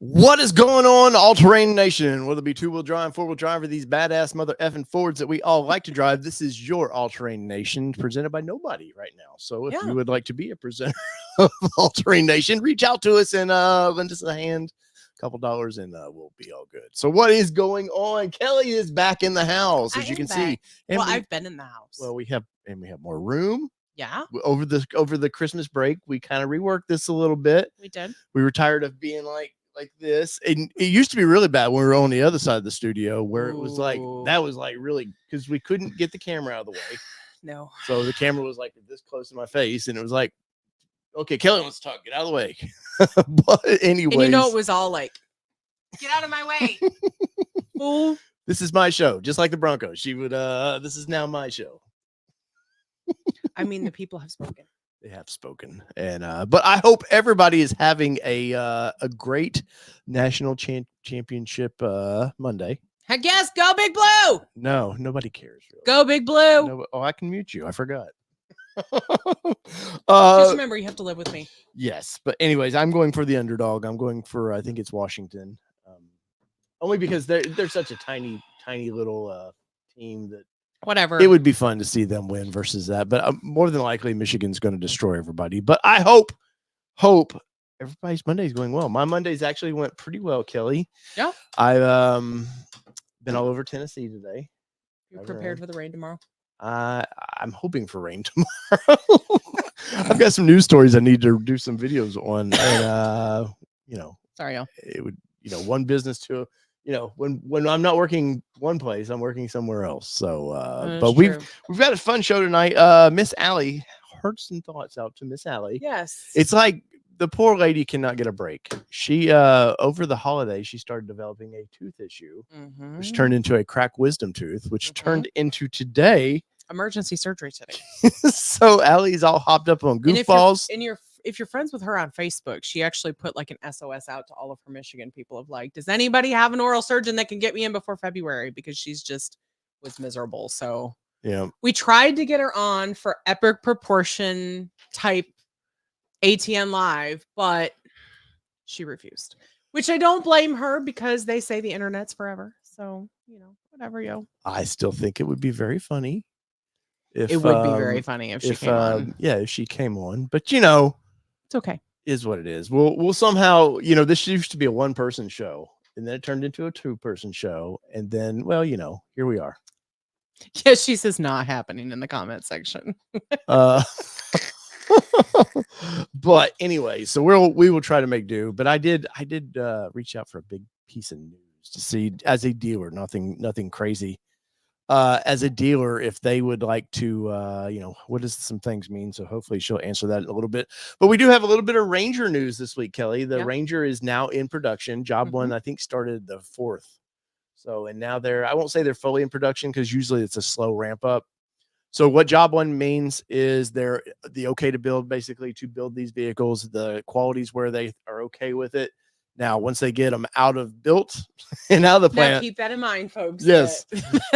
What is going on, all-terrain nation? Whether it be two-wheel drive, four-wheel drive, or these badass mother effing Fords that we all like to drive, this is your all-terrain nation presented by nobody right now. So if you would like to be a presenter of all-terrain nation, reach out to us and lend us a hand, a couple dollars, and we'll be all good. So what is going on? Kelly is back in the house, as you can see. And I've been in the house. Well, we have more room. Yeah. Over the Christmas break, we kind of reworked this a little bit. We did. We were tired of being like this, and it used to be really bad when we were on the other side of the studio, where it was like really, because we couldn't get the camera out of the way. No. So the camera was like this close to my face, and it was like, okay, Kelly wants to talk, get out of the way. But anyway, and it was all like, get out of my way. Fool. This is my show, just like the Broncos. She would this is now my show. I mean, the people have spoken. They have spoken, and but I hope everybody is having a great national championship Monday. Heck yes, go Big Blue! No, nobody cares. Really. Go Big Blue! No, I can mute you. I forgot. Just remember, you have to live with me. Yes, but anyways, I'm going for the underdog. I'm going for I think it's Washington, only because they're such a tiny little team that. Whatever. It would be fun to see them win versus that, but more than likely Michigan's going to destroy everybody. But I hope everybody's Monday is going well. My Mondays actually went pretty well, Kelly. Yeah. I've been all over Tennessee today. You're prepared for the rain tomorrow? I'm hoping for rain tomorrow. I've got some news stories I need to do some videos on, and sorry, y'all. It would one business to. When I'm not working one place, I'm working somewhere else. So, but we've got a fun show tonight. Miss Allie, hearts and thoughts out to Miss Allie. Yes. It's like the poor lady cannot get a break. She, over the holidays, she started developing a tooth issue, which turned into a cracked wisdom tooth, which turned into today. Emergency surgery today. So Allie's all hopped up on goofballs. If you're friends with her on Facebook, she actually put like an SOS out to all of her Michigan people of like, does anybody have an oral surgeon that can get me in before February? Because she's just was miserable. So yeah, we tried to get her on for epic proportion type ATN live, but she refused, which I don't blame her because they say the internet's forever. So, whatever, yo. I still think it would be very funny. It would be very funny if she came on. Yeah, if she came on, but it's okay. Is what it is. We'll somehow, this used to be a one-person show, and then it turned into a two-person show, and then, here we are. Yeah, she says not happening in the comment section. But anyway, so we will try to make do. But I did reach out for a big piece of news to see, as a dealer, nothing crazy. As a dealer, if they would like to, what does some things mean? So hopefully she'll answer that in a little bit. But we do have a little bit of Ranger news this week, Kelly. The Ranger is now in production. Job one, I think, started the 4th. So, and now I won't say they're fully in production because usually it's a slow ramp up. So what job one means is they're the okay to build, basically, to build these vehicles, the qualities where they are okay with it. Now, once they get them out of built and out of the plant, now keep that in mind, folks. Yes.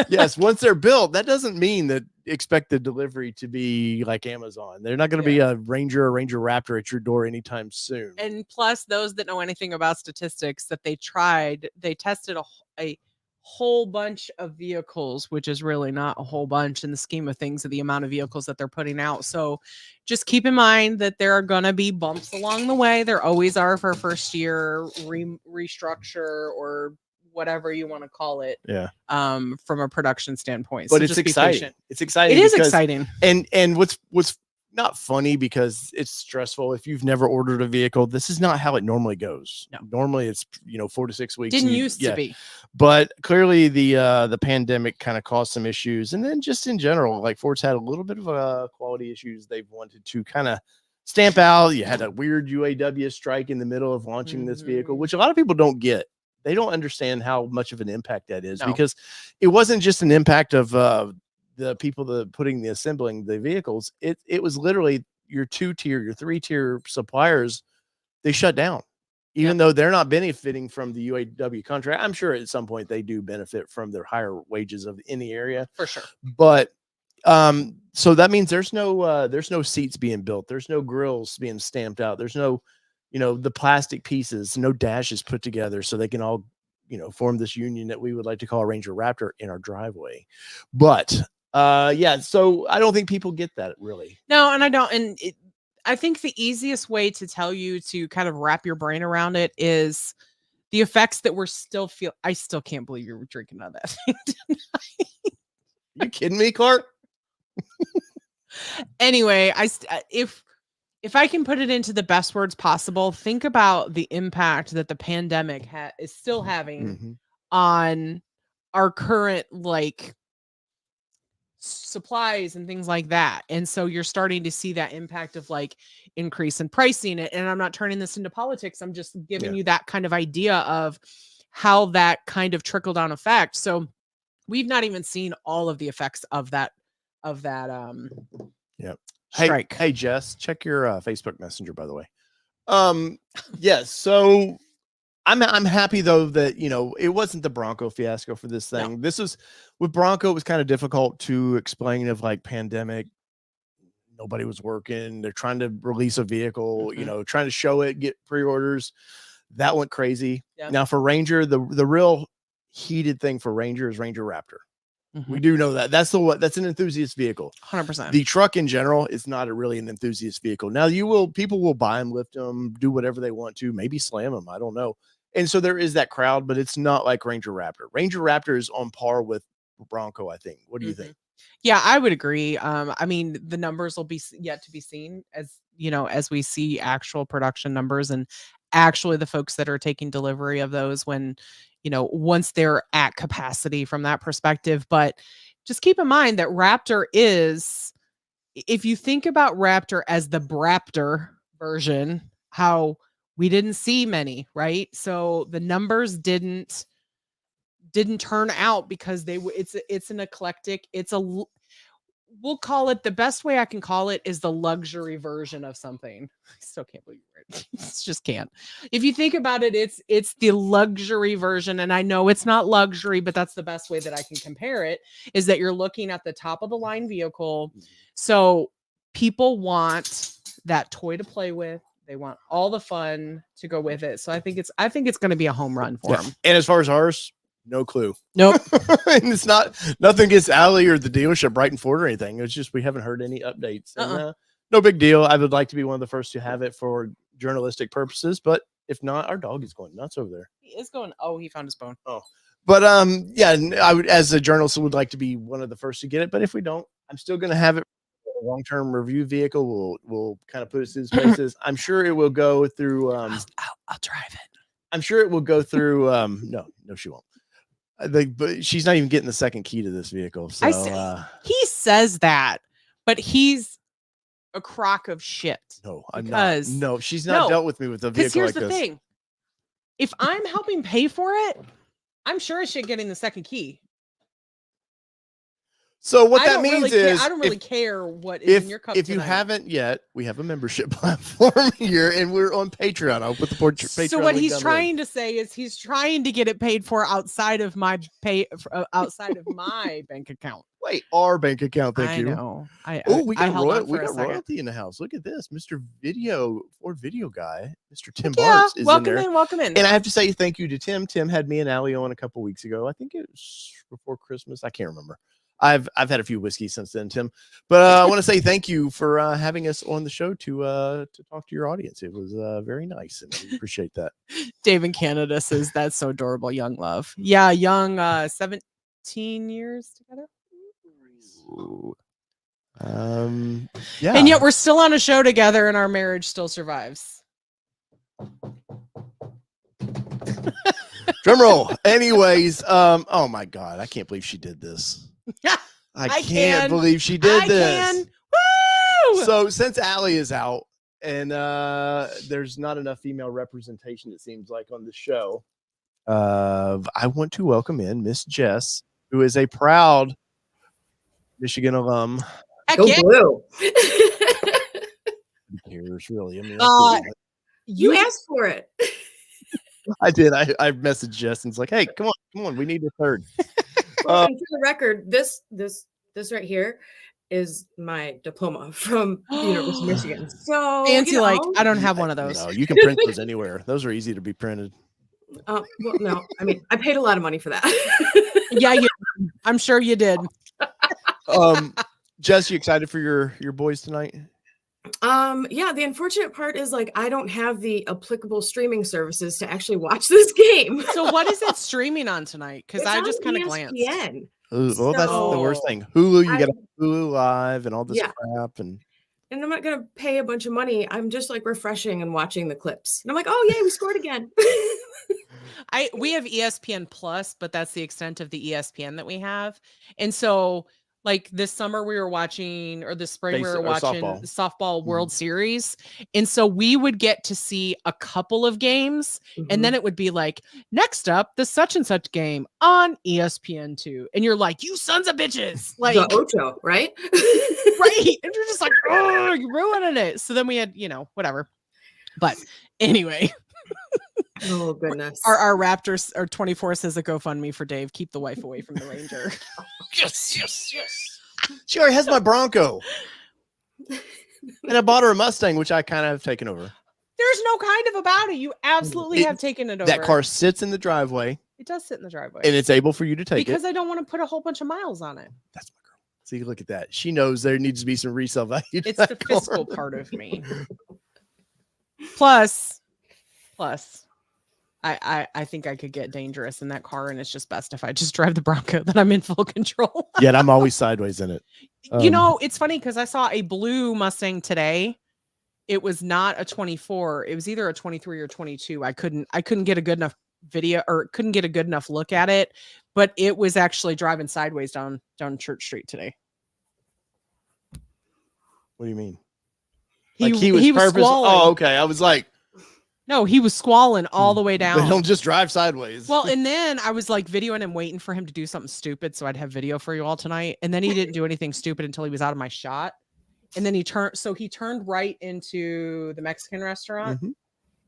Yes. Once they're built, that doesn't mean that expect the delivery to be like Amazon. They're not going to be a Ranger or Ranger Raptor at your door anytime soon. And plus, those that know anything about statistics, that they tested a whole bunch of vehicles, which is really not a whole bunch in the scheme of things of the amount of vehicles that they're putting out. So just keep in mind that there are going to be bumps along the way. There always are for first year restructure or whatever you want to call it. Yeah. From a production standpoint. But so it's exciting. It's exciting. It is exciting. And what's not funny because it's stressful. If you've never ordered a vehicle, this is not how it normally goes. No. Normally it's 4 to 6 weeks. Didn't used to be. But clearly the pandemic kind of caused some issues, and then just in general, like Ford's had a little bit of quality issues they've wanted to kind of stamp out. You had a weird UAW strike in the middle of launching this vehicle, which a lot of people don't get. They don't understand how much of an impact that is because it wasn't just an impact of the people that assembling the vehicles. It was literally your 2-tier, your 3-tier suppliers. They shut down, even though they're not benefiting from the UAW contract. I'm sure at some point they do benefit from their higher wages in the area for sure. But so that means there's no seats being built. There's no grills being stamped out. There's no, the plastic pieces, no dashes put together so they can all, form this union that we would like to call a Ranger Raptor in our driveway. But yeah, so I don't think people get that really. No, and I don't. And I think the easiest way to tell you to kind of wrap your brain around it is the effects that we're still feel. I still can't believe you were drinking out of that thing tonight. You kidding me, Clark? Anyway, if I can put it into the best words possible, think about the impact that the pandemic is still having on our current supplies and things like that. And so you're starting to see that impact of increase in pricing. And I'm not turning this into politics. I'm just giving you that kind of idea of how that kind of trickle down effect. So we've not even seen all of the effects of that strike. Hey Jess, check your Facebook Messenger, by the way. Yes, so I'm happy though that it wasn't the Bronco fiasco for this thing. No. This is with Bronco, it was kind of difficult to explain of pandemic. Nobody was working. They're trying to release a vehicle, trying to show it, get pre-orders. That went crazy. Yeah. Now for Ranger, the real heated thing for Ranger is Ranger Raptor. We do know that that's an enthusiast vehicle. 100%. The truck in general is not really an enthusiast vehicle. Now people will buy them, lift them, do whatever they want to, maybe slam them. I don't know. And so there is that crowd, but it's not like Ranger Raptor. Ranger Raptor is on par with Bronco, I think. What do you think? Yeah, I would agree. I mean, the numbers will be yet to be seen as we see actual production numbers and actually the folks that are taking delivery of those when, once they're at capacity from that perspective. But just keep in mind that Raptor is, if you think about Raptor as the Braptor version, how we didn't see many, right? So the numbers didn't turn out because it's an eclectic, we'll call it, the best way I can call it is the luxury version of something. I still can't believe it. Just can't. If you think about it, it's the luxury version. And I know it's not luxury, but that's the best way that I can compare it, is that you're looking at the top of the line vehicle. So people want that toy to play with. They want all the fun to go with it. So I think it's going to be a home run for them. And as far as ours, no clue. Nope. And it's nothing against Allie or the dealership Brighton Ford or anything. It's just we haven't heard any updates. And, no big deal. I would like to be one of the first to have it for journalistic purposes, but if not, our dog is going nuts over there. He is going. Oh, he found his bone. Oh, but yeah, I would, as a journalist, would like to be one of the first to get it. But if we don't, I'm still going to have it. A long-term review vehicle. We'll kind of put it through spaces. I'm sure it will go through. I'll drive it. I'm sure it will go through. No, she won't. But she's not even getting the second key to this vehicle. So he says that, but he's a crock of shit. No, I'm not. No, she's not dealt with me with a vehicle like this. Here's the thing: if I'm helping pay for it, I'm sure as shit getting the second key. So what that means is, I don't really care what is in your cup. If you haven't yet, we have a membership platform here, and we're on Patreon. I'll put the Patreon. So what he's trying to say is he's trying to get it paid for outside of my outside of my bank account. Wait, our bank account. Thank you. I know. We got royalty in the house. Look at this, Mr. Ford Video guy, Mr. Tim Bartz is in there. Welcome in. And I have to say thank you to Tim. Tim had me and Allie on a couple weeks ago. I think it was before Christmas. I can't remember. I've had a few whiskeys since then, Tim, but I want to say thank you for having us on the show to talk to your audience. It was very nice, and we appreciate that. Dave in Canada says that's so adorable. Young love. Yeah. Young, 17 years together. Yeah. And yet we're still on a show together and our marriage still survives. Drum roll. Anyways, oh my God, I can't believe she did this. I can't believe she did this. Woo! So since Allie is out and there's not enough female representation, it seems like, on the show, I want to welcome in Miss Jess, who is a proud Michigan alum. Go Blue. Who cares, really? I mean, you asked for it. I did. I messaged Jess and it's like, hey, come on, we need a third. For the record, this right here is my diploma from the University of Michigan. So Fancy, like, I don't have one of No, those. you can print those anywhere. Those are easy to be printed. well, no, I mean, I paid a lot of money for that. Yeah, I'm sure you did. Jess, you excited for your boys tonight? Yeah, the unfortunate part is like I don't have the applicable streaming services to actually watch this game. So what is it streaming on tonight? Because I just kind of glanced. ESPN. Well, that's the worst thing. Hulu, you got Hulu Live and all this Yeah. crap, and I'm not gonna pay a bunch of money. I'm just like refreshing and watching the clips, and I'm like, oh yay, we scored again. We have ESPN Plus, but that's the extent of the ESPN that we have. And so, like this summer, we were watching, or this spring, we were watching the softball World Series. And so we would get to see a couple of games, and then it would be like, next up, the such and such game on ESPN2. And you're like, you sons of bitches. Like, the Ocho, right? right. And you're just like, oh, you're ruining it. So then we had, whatever. But anyway. Oh goodness. Our Raptors, our 24 says a GoFundMe for Dave. Keep the wife away from the Ranger. Yes. She already has my Bronco. And I bought her a Mustang, which I kind of have taken over. There's no kind of about it. You absolutely have taken it over. That car sits in the driveway. It does sit in the driveway. And it's able for you to take because it. I don't want to put a whole bunch of miles on it. That's my girl. See, look at that. She knows there needs to be some resale value. It's the fiscal part of me. Plus, I think I could get dangerous in that car, and it's just best if I just drive the Bronco that I'm in full control. Yeah, I'm always sideways in it. It's funny because I saw a blue Mustang today. It was not a 24. It was either a 23 or 22. I couldn't get a good enough video, or couldn't get a good enough look at it, but it was actually driving sideways down Church Street today. What do you mean? He was squalling. Oh, okay. I was like, no, he was squalling all the way down. They don't just drive sideways. Well, and then I was like videoing him, waiting for him to do something stupid so I'd have video for you all tonight. And then he didn't do anything stupid until he was out of my shot. And then he turned right into the Mexican restaurant,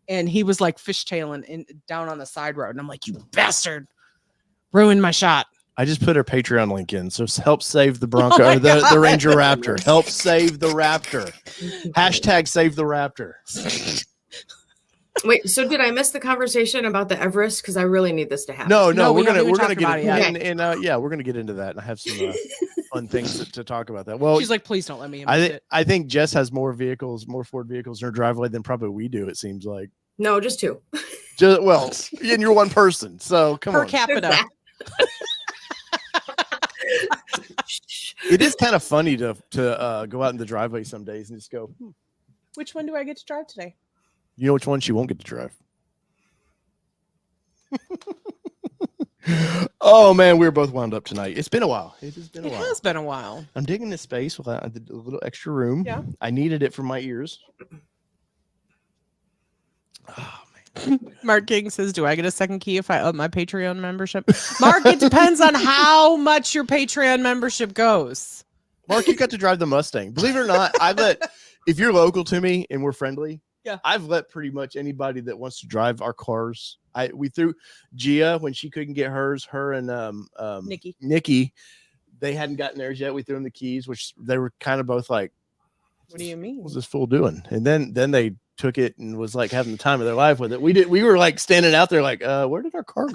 and he was like fishtailing down on the side road. And I'm like, you bastard, ruined my shot. I just put her Patreon link in, so help save the Bronco, or the Ranger Raptor. Help save the Raptor. Hashtag save the Raptor. Wait, so did I miss the conversation about the Everest? Because I really need this to happen. No, we we're gonna haven't get it and yeah, we're gonna get into that, and I have some fun things to talk about that. Well, she's like, please don't let me. I think Jess has more Ford vehicles in her driveway than probably we do. It seems like. No, just two. And you're one person, so come on. Per capita. It is kind of funny to go out in the driveway some days and just go, Which one do I get to drive today? You know which one she won't get to drive. Oh man, we're both wound up tonight. It's been a while. It has been a while. It has been a while. I'm digging this space with a little extra room. Yeah. I needed it for my ears. Oh man. Mark King says, do I get a second key if I up my Patreon membership? Mark, it depends on how much your Patreon membership goes. Mark, you got to drive the Mustang. Believe it or not, if you're local to me and we're friendly, yeah, I've let pretty much anybody that wants to drive our cars. We threw Gia when she couldn't get hers. Her and Nikki, they hadn't gotten theirs yet. We threw them the keys, which they were kind of both like, "What do you mean? What's this fool doing?" And then they took it and was like having the time of their life with it. We were like standing out there like, where did our car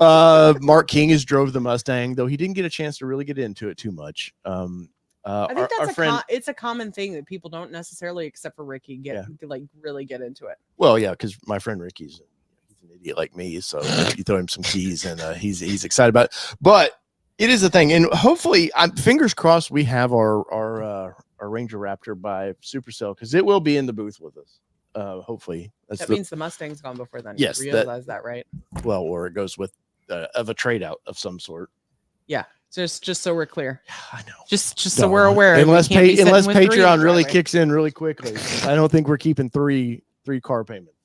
go? Mark King has drove the Mustang, though he didn't get a chance to really get into it too much. I think that's it's a common thing that people don't necessarily, except for Ricky, really get into it. Well, yeah, because my friend Ricky's an idiot like me, so you throw him some keys and he's excited about it. But it is a thing, and hopefully, fingers crossed, we have our Ranger Raptor by Supercell, because it will be in the booth with us. Hopefully, that means the Mustang's gone before then. Yes, you realize that, right? Well, or it goes with of a trade out of some sort. Yeah. Just so we're clear. I know. Just so we're aware. Unless Patreon really kicks in really quickly, I don't think we're keeping three car payments.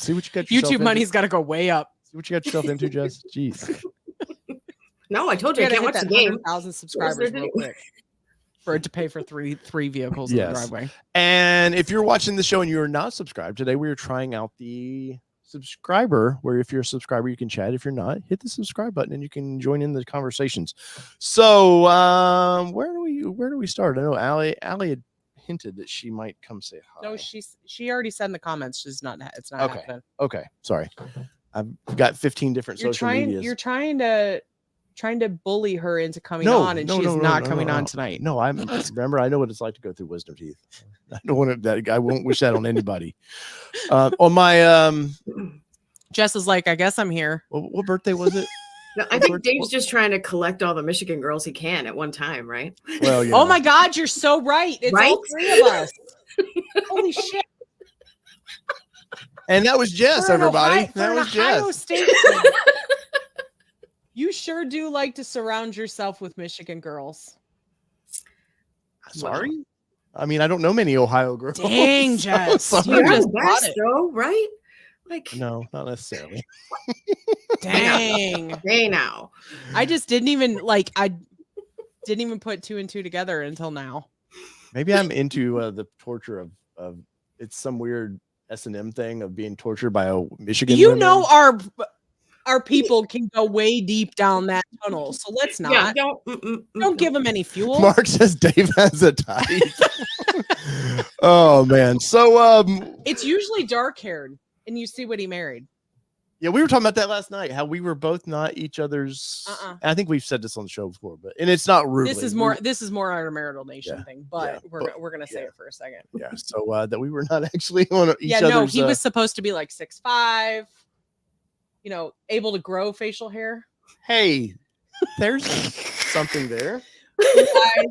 See what you got. YouTube money's got to go way up. See what you got yourself into, Jess. Jeez. No, I told you I can't watch the game. 100,000 subscribers real quick for it to pay for three vehicles in the driveway. And if you're watching the show and you're not subscribed today, we are trying out the subscriber, where if you're a subscriber, you can chat. If you're not, hit the subscribe button and you can join in the conversations. So where do we start? I know Allie had hinted that she might come say hi. No, she already said in the comments it's not Okay. happening. Okay, sorry. I've got 15 different social medias. You're trying to bully her into coming on, and she's not coming on tonight. No, remember, I know what it's like to go through wisdom teeth. I don't want that. I won't wish that on anybody. On my Jess is like, I guess I'm here. what birthday was it? No, I think Dave's just trying to collect all the Michigan girls he can at one time, right? Well, oh my God, you're so right. It's Right? all three of us. Holy shit. And that was Jess, everybody. That was Jess. You sure do like to surround yourself with Michigan girls. Sorry? I mean, I don't know many Ohio girls. Dang, Jess. Sorry. You're just the bought best, it. though, right? Like, No, not necessarily. Dang. hey now. I didn't even put 2 and 2 together until now. Maybe I'm into the torture of it's some weird S&M thing of being tortured by a Michigan women. Our people can go way deep down that tunnel, so let's not. Yeah, don't give them any fuel. Mark says Dave has a type. Oh man. So it's usually dark haired, and you see what he married. yeah, we were talking about that last night, how we were both not each other's. I think we've said this on the show before, and it's not rude. This is more our marital nation thing, but we're gonna say it for a second. Yeah. So that we were not actually on each other's. No, he was supposed to be like 6'5", able to grow facial hair. Hey, there's something there. Blue eyes,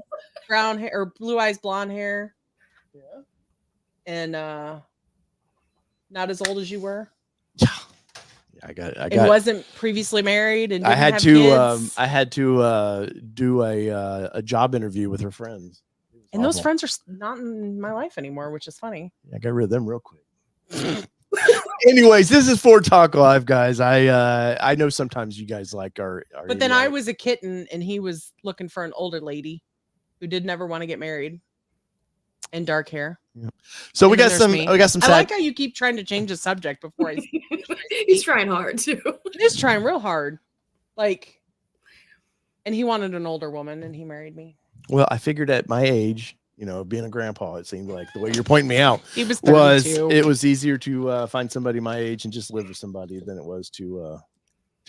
brown hair, or blue eyes, blonde hair. Yeah. And not as old as you were. Yeah. I got. And wasn't previously married, and I had have to. kids. I had to do a job interview with her friends. And those friends are not in my life anymore, which is funny. I got rid of them real quick. Anyways, this is Ford Talk Live, guys. I know sometimes you guys are but then I was a kitten, and he was looking for an older lady who did never want to get married, and dark hair. Yeah. So we got some. Me. We got some. I like how you keep trying to change the subject before I. He's trying hard too. He's trying real hard, and he wanted an older woman, and he married me. Well, I figured at my age, being a grandpa, it seemed like the way you're pointing me out he was 32. It was easier to find somebody my age and just live with somebody than it was to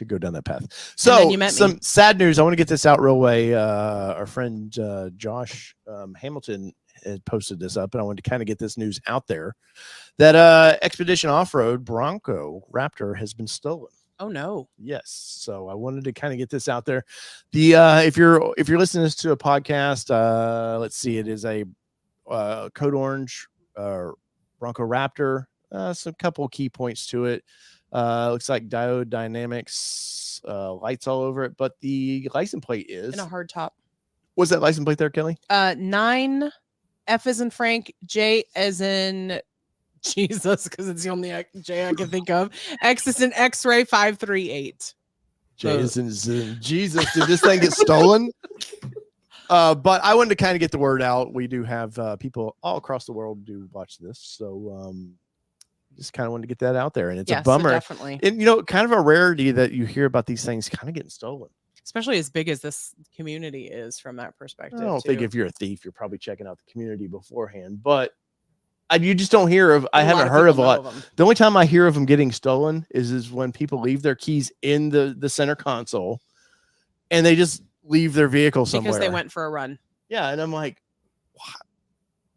go down that path. So some sad news. I want to get this out real way. Our friend Josh Hamilton had posted this up, and I wanted to kind of get this news out there that Expedition Off-Road Bronco Raptor has been stolen. Oh no. Yes. So I wanted to kind of get this out there. The if you're listening to a podcast, let's see, it is a Code Orange Bronco Raptor. Some couple key points to it. Looks like diode dynamics, lights all over it, but the license plate is in a hard top. Was that license plate there, Kelly? 9 F as in Frank, J as in Jesus, because it's the only J I can think of. X is in X-ray 538. J is in Jesus. Did this thing get stolen? But I wanted to kind of get the word out. We do have people all across the world do watch this, so just kind of wanted to get that out there. And it's a bummer, definitely. And kind of a rarity that you hear about these things kind of getting stolen, especially as big as this community is from that perspective. I don't think if you're a thief, you're probably checking out the community beforehand, but you just don't hear of. I haven't heard of a lot. The only time I hear of them getting stolen is when people leave their keys in the center console, and they just leave their vehicle somewhere because they went for a run. Yeah, and I'm like,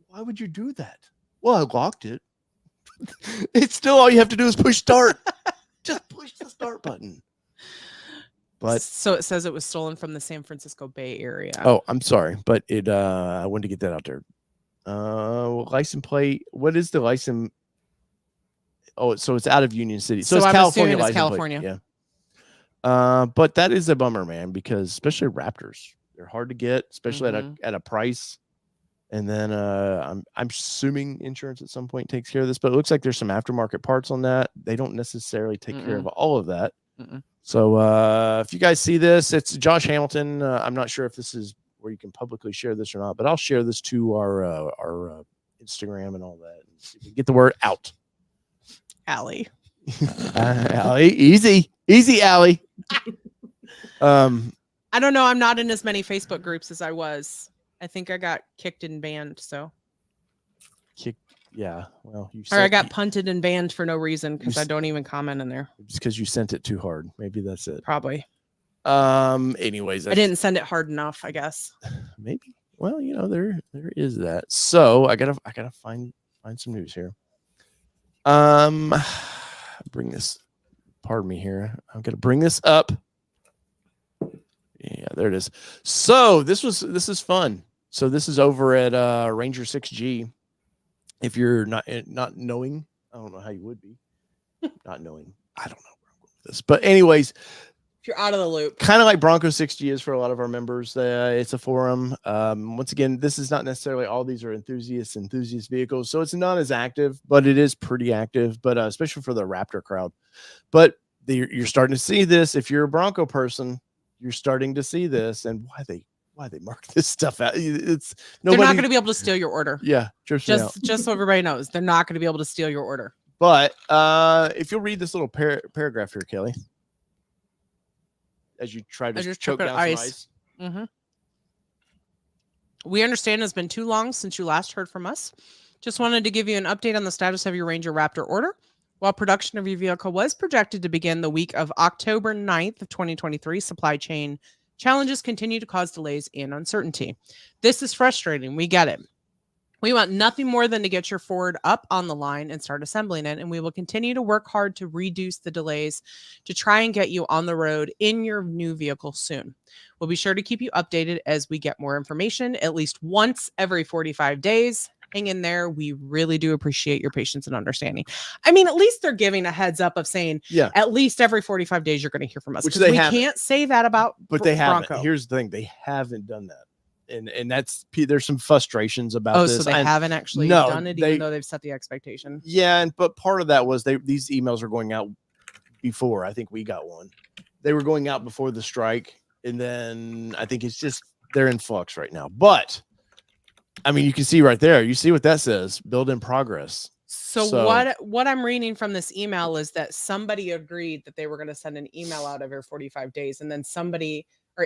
why would you do that? Well, I locked it. It's still all you have to do is push start. Just push the start button. But so it says it was stolen from the San Francisco Bay Area. Oh, I'm sorry, but I wanted to get that out there. License plate. What is the license? Oh, so it's out of Union City. So it's California. It's California. Plate. Yeah. But that is a bummer, man, because especially Raptors, they're hard to get, especially at a price. And then I'm assuming insurance at some point takes care of this, but it looks like there's some aftermarket parts on that. They don't necessarily take care of all of that. So if you guys see this, it's Josh Hamilton. I'm not sure if this is where you can publicly share this or not, but I'll share this to our Instagram and all that. And get the word out. Allie. Allie, easy, Allie. I don't know. I'm not in as many Facebook groups as I was. I think I got kicked and banned. So, yeah. Well, or I got punted and banned for no reason because I don't even comment in there. Just because you sent it too hard. Maybe that's it. Probably. Anyways, I didn't send it hard enough, I guess. Maybe. Well, there is that. So I gotta find some news here. Bring this. Pardon me here. I'm gonna bring this up. Yeah, there it is. So this is fun. So this is over at Ranger 6G. If you're not knowing, I don't know how you would be. Not knowing. I don't know where I'm going with this. But anyways, if you're out of the loop, kind of like Bronco 6G is for a lot of our members. It's a forum. Once again, this is not necessarily all these are enthusiast vehicles, so it's not as active, but it is pretty active. But especially for the Raptor crowd. But you're starting to see this. If you're a Bronco person, you're starting to see this, and why they mark this stuff out. It's they're not going to be able to steal your order. Yeah, just so everybody knows, they're not going to be able to steal your order. But if you'll read this little paragraph here, Kelly, as you try to choke down some ice. Mm-hmm. We understand it's been too long since you last heard from us. Just wanted to give you an update on the status of your Ranger Raptor order. While production of your vehicle was projected to begin the week of October 9th of 2023, supply chain challenges continue to cause delays and uncertainty. This is frustrating. We get it. We want nothing more than to get your Ford up on the line and start assembling it, and we will continue to work hard to reduce the delays to try and get you on the road in your new vehicle soon. We'll be sure to keep you updated as we get more information, at least once every 45 days. Hang in there. We really do appreciate your patience and understanding. I mean, at least they're giving a heads up of saying, at least every 45 days you're going to hear from us. Which they can't say that about they Bronco. Haven't. Here's the thing. They haven't done that. And that's there's some frustrations about this. So they haven't actually done it, even though they've set the expectation. Yeah, but part of that was these emails are going out before. I think we got one. They were going out before the strike, and then I think it's just they're in flux right now. But I mean, you can see right there. You see what that says? Build in progress. So what I'm reading from this email is that somebody agreed that they were going to send an email out every 45 days, and then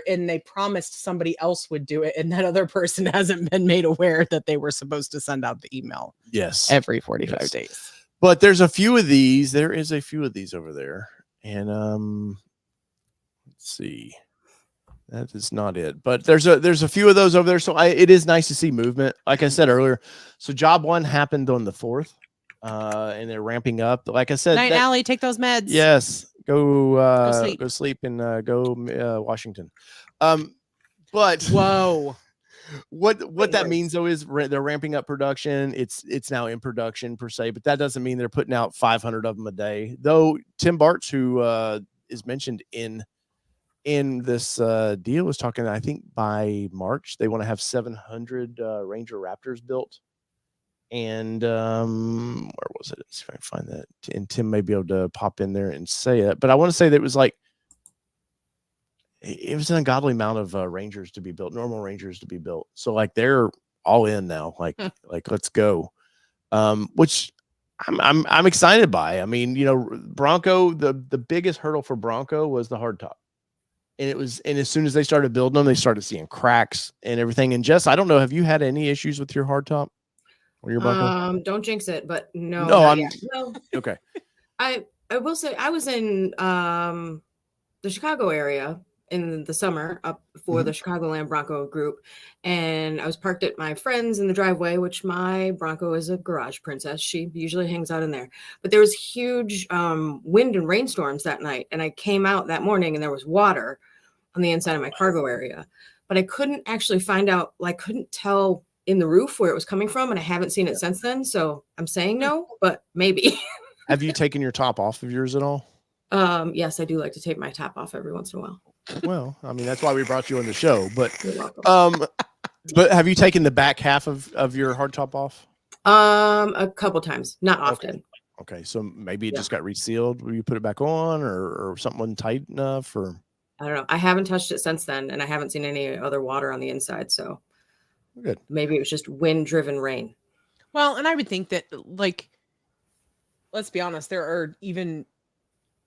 and they promised somebody else would do it, and that other person hasn't been made aware that they were supposed to send out the email. Yes, every 45 days. But there's a few of these. There is a few of these over there, and let's see. That is not it, but there's a few of those over there. So it is nice to see movement. Like I said earlier, so job 1 happened on the 4th, and they're ramping up. Like I said, Night Alley, take those meds. Yes. Go sleep and go Washington. But whoa, what that means though is they're ramping up production. It's now in production per se, but that doesn't mean they're putting out 500 of them a day. Though Tim Bartz, who is mentioned in this deal, was talking. I think by March they want to have 700 Ranger Raptors built. And where was it? Let's see if I can find that. And Tim may be able to pop in there and say it. But I want to say that it was an ungodly amount of Rangers to be built, normal Rangers to be built. So like they're all in now. Like let's go. Which I'm excited by. I mean, Bronco, the biggest hurdle for Bronco was the hardtop. And as soon as they started building them, they started seeing cracks and everything. And Jess, I don't know, have you had any issues with your hardtop? Don't jinx it, but no. Okay. I will say I was in the Chicago area in the summer up for the Chicagoland Bronco group, and I was parked at my friend's in the driveway, which my Bronco is a garage princess. She usually hangs out in there. But there was huge wind and rainstorms that night, and I came out that morning and there was water on the inside of my cargo area, but I couldn't actually find out. I couldn't tell in the roof where it was coming from, and I haven't seen it since then. So I'm saying no, but maybe. Have you taken your top off of yours at all? Yes, I do like to take my top off every once in a while. Well, I mean, that's why we brought you on the show, but but have you taken the back half of your hardtop off? A couple times, not often. Okay. So maybe it just got resealed. Will you put it back on or something wasn't tight enough, or? I don't know. I haven't touched it since then, and I haven't seen any other water on the inside. So good. Maybe it was just wind-driven rain. Well, and I would think that, let's be honest, there are even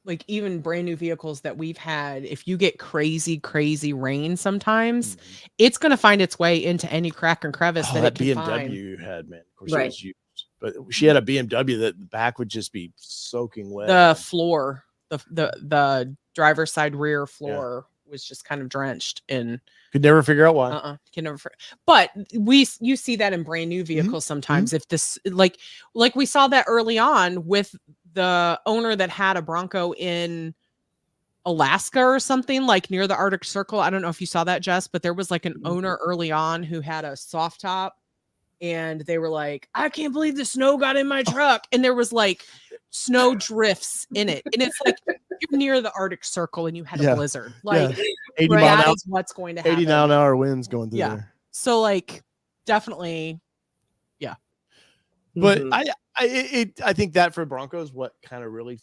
like even brand new vehicles that we've had, if you get crazy rain sometimes, it's going to find its way into any crack and crevice that it can BMW find. you had, man. Of course, Right. it was used, but she had a BMW that the back would just be soaking wet. The floor, the driver's side rear floor was just kind of drenched in. Could never figure out why. Can never. But you see that in brand new vehicles sometimes. If this like we saw that early on with the owner that had a Bronco in Alaska or something, like near the Arctic Circle. I don't know if you saw that, Jess, but there was like an owner early on who had a soft top, and they were like, I can't believe the snow got in my truck. And there was like snow drifts in it. And it's like, you're near the Arctic Circle and you had a blizzard. Like 80 that mile an hour, is what's going to happen. 80 mile an hour winds going through there. So like definitely. But I think that for Broncos, what kind of really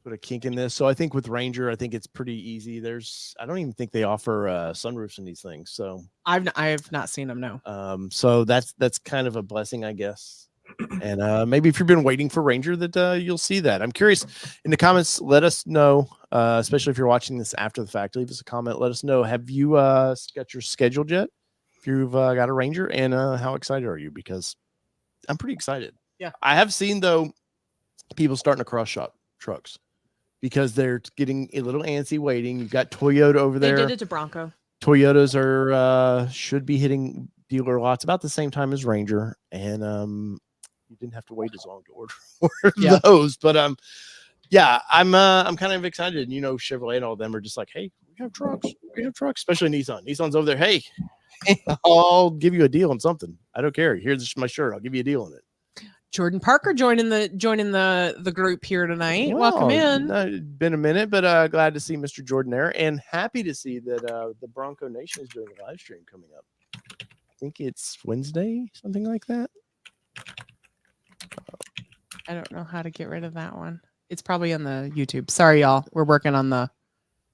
put a kink in this. So I think with Ranger, I think it's pretty easy. I don't even think they offer sunroofs in these things. So I have not seen them. No. So that's kind of a blessing, I guess. And maybe if you've been waiting for Ranger, that you'll see that. I'm curious in the comments. Let us know, especially if you're watching this after the fact. Leave us a comment. Let us know. Have you got your scheduled yet? If you've got a Ranger, and how excited are you? Because I'm pretty excited. Yeah, I have seen though people starting to cross shop trucks because they're getting a little antsy waiting. You've got Toyota over there. They did it to Bronco. Toyotas are should be hitting dealer lots about the same time as Ranger, and you didn't have to wait as long to order those. But I'm kind of excited. And, Chevrolet and all of them are just like, hey, we have trucks, especially Nissan. Nissan's over there. Hey, I'll give you a deal on something. I don't care. Here's my shirt. I'll give you a deal on it. Jordan Parker joining the group here tonight. Well, welcome in. It's been a minute, but glad to see Mr. Jordan there, and happy to see that the Bronco Nation is doing a live stream coming up. I think it's Wednesday, something like that. I don't know how to get rid of that one. It's probably on the YouTube. Sorry, y'all. We're working on the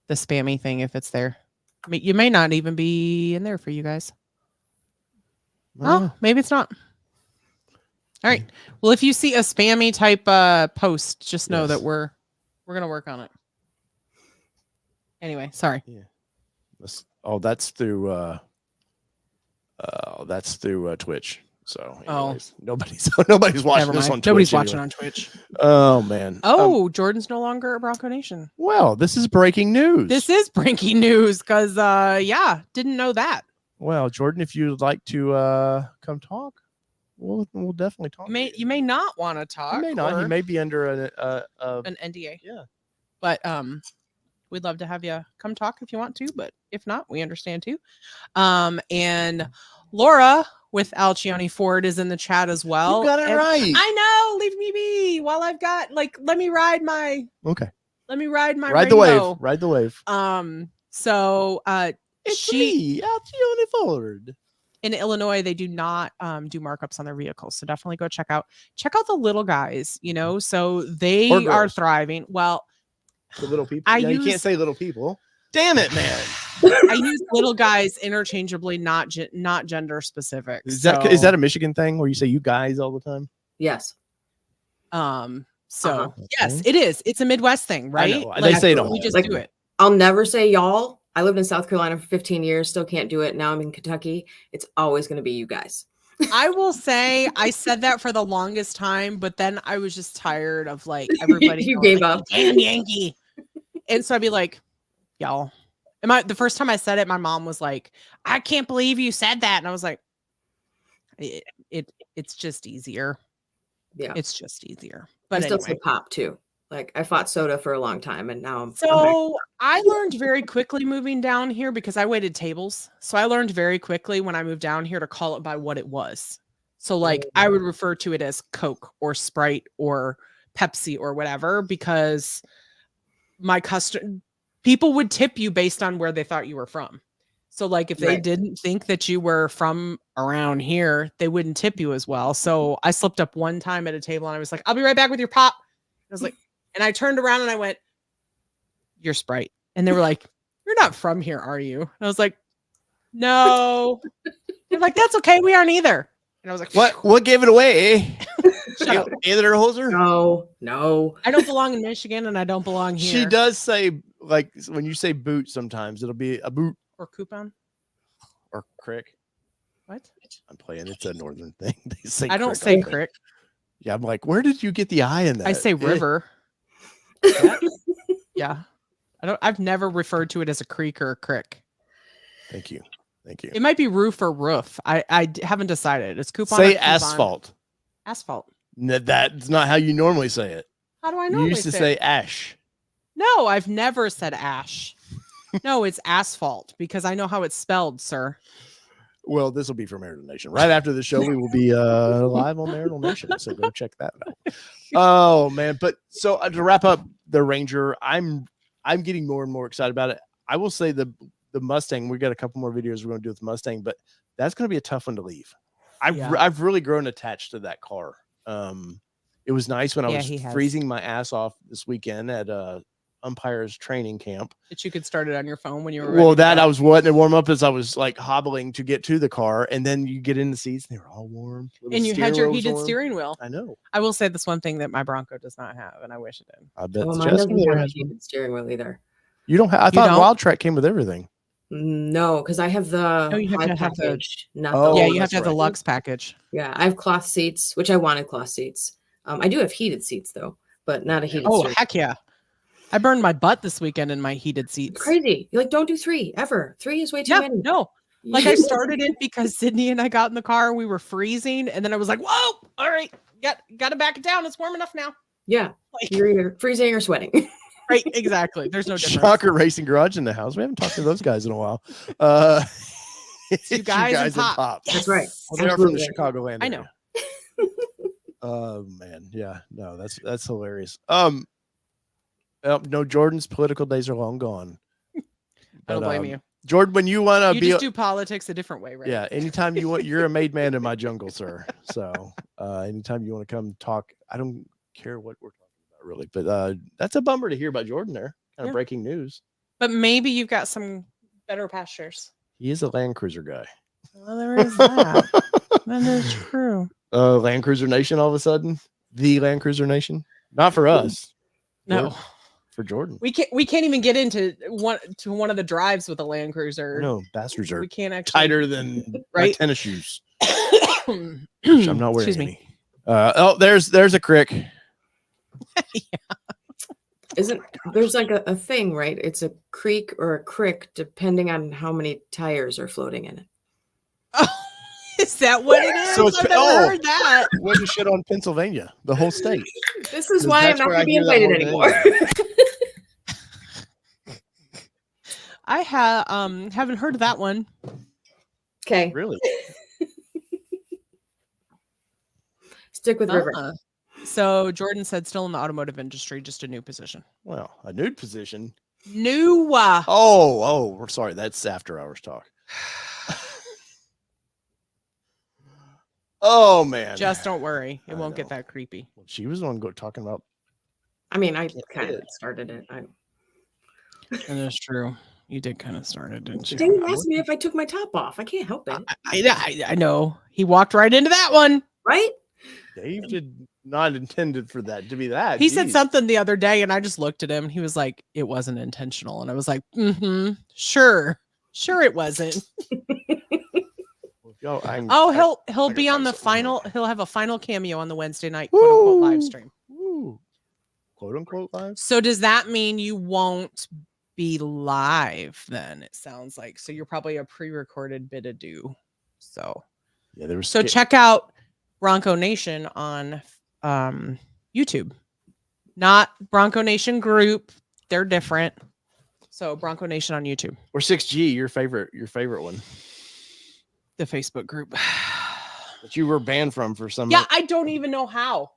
spammy thing if it's there. I mean, you may not even be in there for you guys. Oh, maybe it's not. All right. Well, if you see a spammy type post, just know that we're gonna work on it. Anyway, sorry. Yeah. That's through Twitch. So anyways, nobody's watching this on Twitch. Nobody's watching on Twitch. Oh man. Jordan's no longer a Bronco Nation. Well, this is breaking news. This is breaking news because didn't know that. Well, Jordan, if you'd like to come talk, we'll definitely talk. You may not want to talk. You may not. He may be under an NDA. Yeah. But we'd love to have you come talk if you want to, but if not, we understand too. And Laura with Alcione Ford is in the chat as well. You got it right. I know. Leave me be while I've got let me ride my Ride the wave. Ride the wave. So it's me, Alcione Ford. In Illinois, they do not do markups on their vehicles. So definitely go check out the little guys, so they are thriving. Well, the little people. You can't say little people. Damn it, man. I use little guys interchangeably, not gender specific. Is that a Michigan thing where you say you guys all the time? Yes. Yes, it is. It's a Midwest thing, right? They say it all. We just do it. I'll never say y'all. I lived in South Carolina for 15 years. Still can't do it. Now I'm in Kentucky. It's always going to be you guys. I will say I said that for the longest time, but then I was just tired of everybody. You gave up. Damn Yankee. And so I'd be like, y'all. The first time I said it, my mom was like, I can't believe you said that. And I was like, it's just easier. Yeah. It's just easier. But I still say pop too. I fought soda for a long time and now I learned very quickly moving down here because I waited tables. So I learned very quickly when I moved down here to call it by what it was. So I would refer to it as Coke or Sprite or Pepsi or whatever, because people would tip you based on where they thought you were from. So if they didn't think that you were from around here, they wouldn't tip you as well. So I slipped up one time at a table and I was like, I'll be right back with your pop. I was like, and I turned around and I went, you're Sprite. And they were like, you're not from here, are you? And I was like, no. They're like, that's okay. We aren't either. And I was like, what gave it away? Shut Hoser? No. I don't belong in Michigan, and I don't belong here. She does say, like, when you say boot, sometimes it'll be a boot or coupon or crick. What? I'm playing. It's a northern thing. They say. I don't crick say all day. crick. Yeah, I'm like, where did you get the I in that? I say river. Yeah. I've never referred to it as a creek or a crick. Thank you. It might be roof or roof. I haven't decided. It's coupon. Say or coupon. asphalt. Asphalt. That's not how you normally say it. How do I You normally used to say say it? ash. No, I've never said ash. No, it's asphalt because I know how it's spelled, sir. Well, this will be for Marital Nation. Right after the show, we will be live on Marital Nation. So go check that out. Oh man. But so to wrap up the Ranger, I'm getting more and more excited about it. I will say the Mustang, we got a couple more videos we're going to do with the Mustang, but that's going to be a tough one to leave. I've really grown attached to that car. It was nice when I was freezing my ass off this weekend at umpire's training camp. That you could start it on your phone when you were Well, that I was letting it warm up as I was like hobbling to get to the car, and then you get in the seats and they were all warm. And you had your heated steering wheel. I know. I will say this one thing that my Bronco does not have, and I wish it did. I bet mine doesn't have a heated steering wheel either. You don't have. I thought Wild Track came with everything. No, because I have the you have to have package, not yeah, the you have to have the Lux package. Yeah, I have cloth seats, which I wanted cloth seats. I do have heated seats though, but not a heated. Oh steering. heck yeah! I burned my butt this weekend in my heated seats. It's crazy. You're like, don't do 3 ever. 3 is way too many. No. Like I started it because Sydney and I got in the car. We were freezing, and then I was like, "Whoa! All right, got to back it down. It's warm enough now." Yeah, like, you're either freezing or sweating. Right, exactly. There's no difference. Shocker Racing Garage in the house. We haven't talked to those guys in a while. It's you guys and Pop. Yes. That's right. Well, they're from the Chicagoland. I know. Oh man, yeah, no, that's hilarious. No, Jordan's political days are long gone. I don't blame you. Jordan, when you want to just do politics a different way, right? Yeah, anytime you want, you're a made man in my jungle, sir. So anytime you want to come talk, I don't care what we're talking about really, but that's a bummer to hear about Jordan there. Kind of breaking news. But maybe you've got some better pastures. He is a Land Cruiser guy. Well, there is that. That is true. Land Cruiser Nation all of a sudden? The Land Cruiser Nation? Not for us. No. For Jordan. We can't even get into one of the drives with a Land Cruiser. No, bastards are we can't actually tighter than my tennis shoes. I'm not wearing Excuse any. There's a crick. Yeah. Isn't there's like a thing, right? It's a creek or a crick depending on how many tires are floating in it. Oh, is that what it is? So it's, I've never heard that. What you shit on Pennsylvania, the whole state. This is why I'm not going to be invited anymore. I haven't heard of that one. Okay. Really? Stick with River. So Jordan said still in the automotive industry, just a new position. Well, a nude position. New. We're sorry. That's after hours talk. Oh man. Just don't worry. It won't get that creepy. Well, she was the one talking about. I mean, I kind of started it. And that's true. You did kind of start it, didn't you? Dave asked me if I took my top off. I can't help it. I know. He walked right into that one. Right? Dave did not intended for that to be that. He said something the other day, and I just looked at him. And he was like, "It wasn't intentional," and I was like, "Sure it wasn't." He'll be on the final. He'll have a final cameo on the Wednesday night quote unquote live stream. Quote unquote live. So does that mean you won't be live then? It sounds like so. You're probably a pre-recorded bit of do. So yeah, there was. So check out Bronco Nation on YouTube, not Bronco Nation Group. They're different. So Bronco Nation on YouTube or 6G. Your favorite one. The Facebook group that you were banned from for some. Yeah, I don't even know how.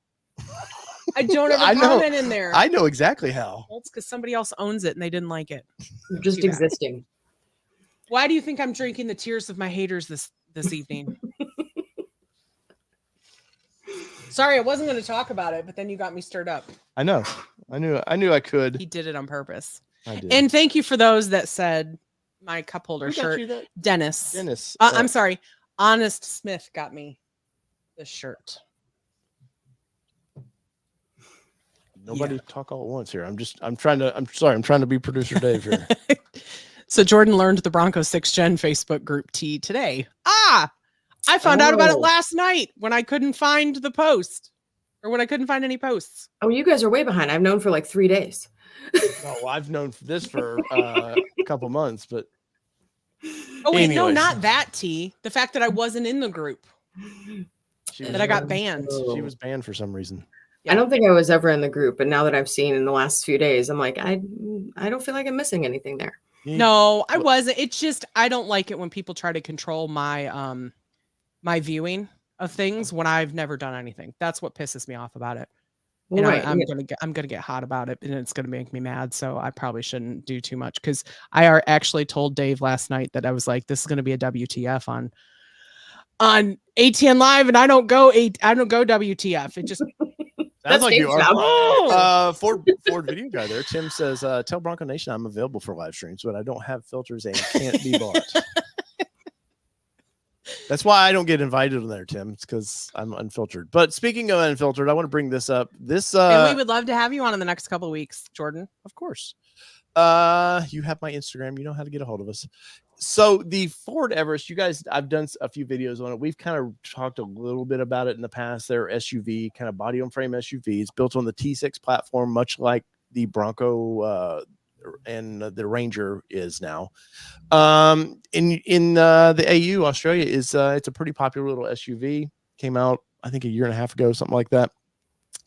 I don't have a comment in there. I know exactly how. Well, it's because somebody else owns it and they didn't like it. Just existing. Why do you think I'm drinking the tears of my haters this evening? Sorry, I wasn't going to talk about it, but then you got me stirred up. I know. I knew I could. He did it on purpose. I did. And thank you for those that said my cup holder shirt. Dennis. I'm sorry. Honest Smith got me this shirt. Nobody talk all at once here. I'm trying to be producer Dave here. So Jordan learned the Bronco 6 Gen Facebook group T today. I found out about it last night when I couldn't find the post, or when I couldn't find any posts. Oh, you guys are way behind. I've known for like 3 days. Oh, I've known this for a couple months, but oh wait, anyways. no, not that T. The fact that I wasn't in the group, that I got banned. She was banned for some reason. I don't think I was ever in the group, but now that I've seen in the last few days, I'm like, I don't feel like I'm missing anything there. No, I wasn't. It's just I don't like it when people try to control my my viewing of things when I've never done anything. That's what pisses me off about it. And I'm gonna get hot about it, and it's gonna make me mad. So I probably shouldn't do too much, because I actually told Dave last night that I was like, this is gonna be a WTF on ATN Live, and I don't go WTF. It just sounds like you are. Ford video guy there. Tim says, tell Bronco Nation I'm available for live streams, but I don't have filters and can't be bought. That's why I don't get invited on there, Tim. It's because I'm unfiltered. But speaking of unfiltered, I want to bring this up. And we would love to have you on in the next couple of weeks, Jordan. Of course. You have my Instagram. You know how to get a hold of us. So the Ford Everest, you guys, I've done a few videos on it. We've kind of talked a little bit about it in the past. They're SUV, kind of body on frame SUV. It's built on the T6 platform, much like the Bronco and the Ranger is now. In the AU, Australia is it's a pretty popular little SUV. Came out, I think, a year and a half ago, something like that.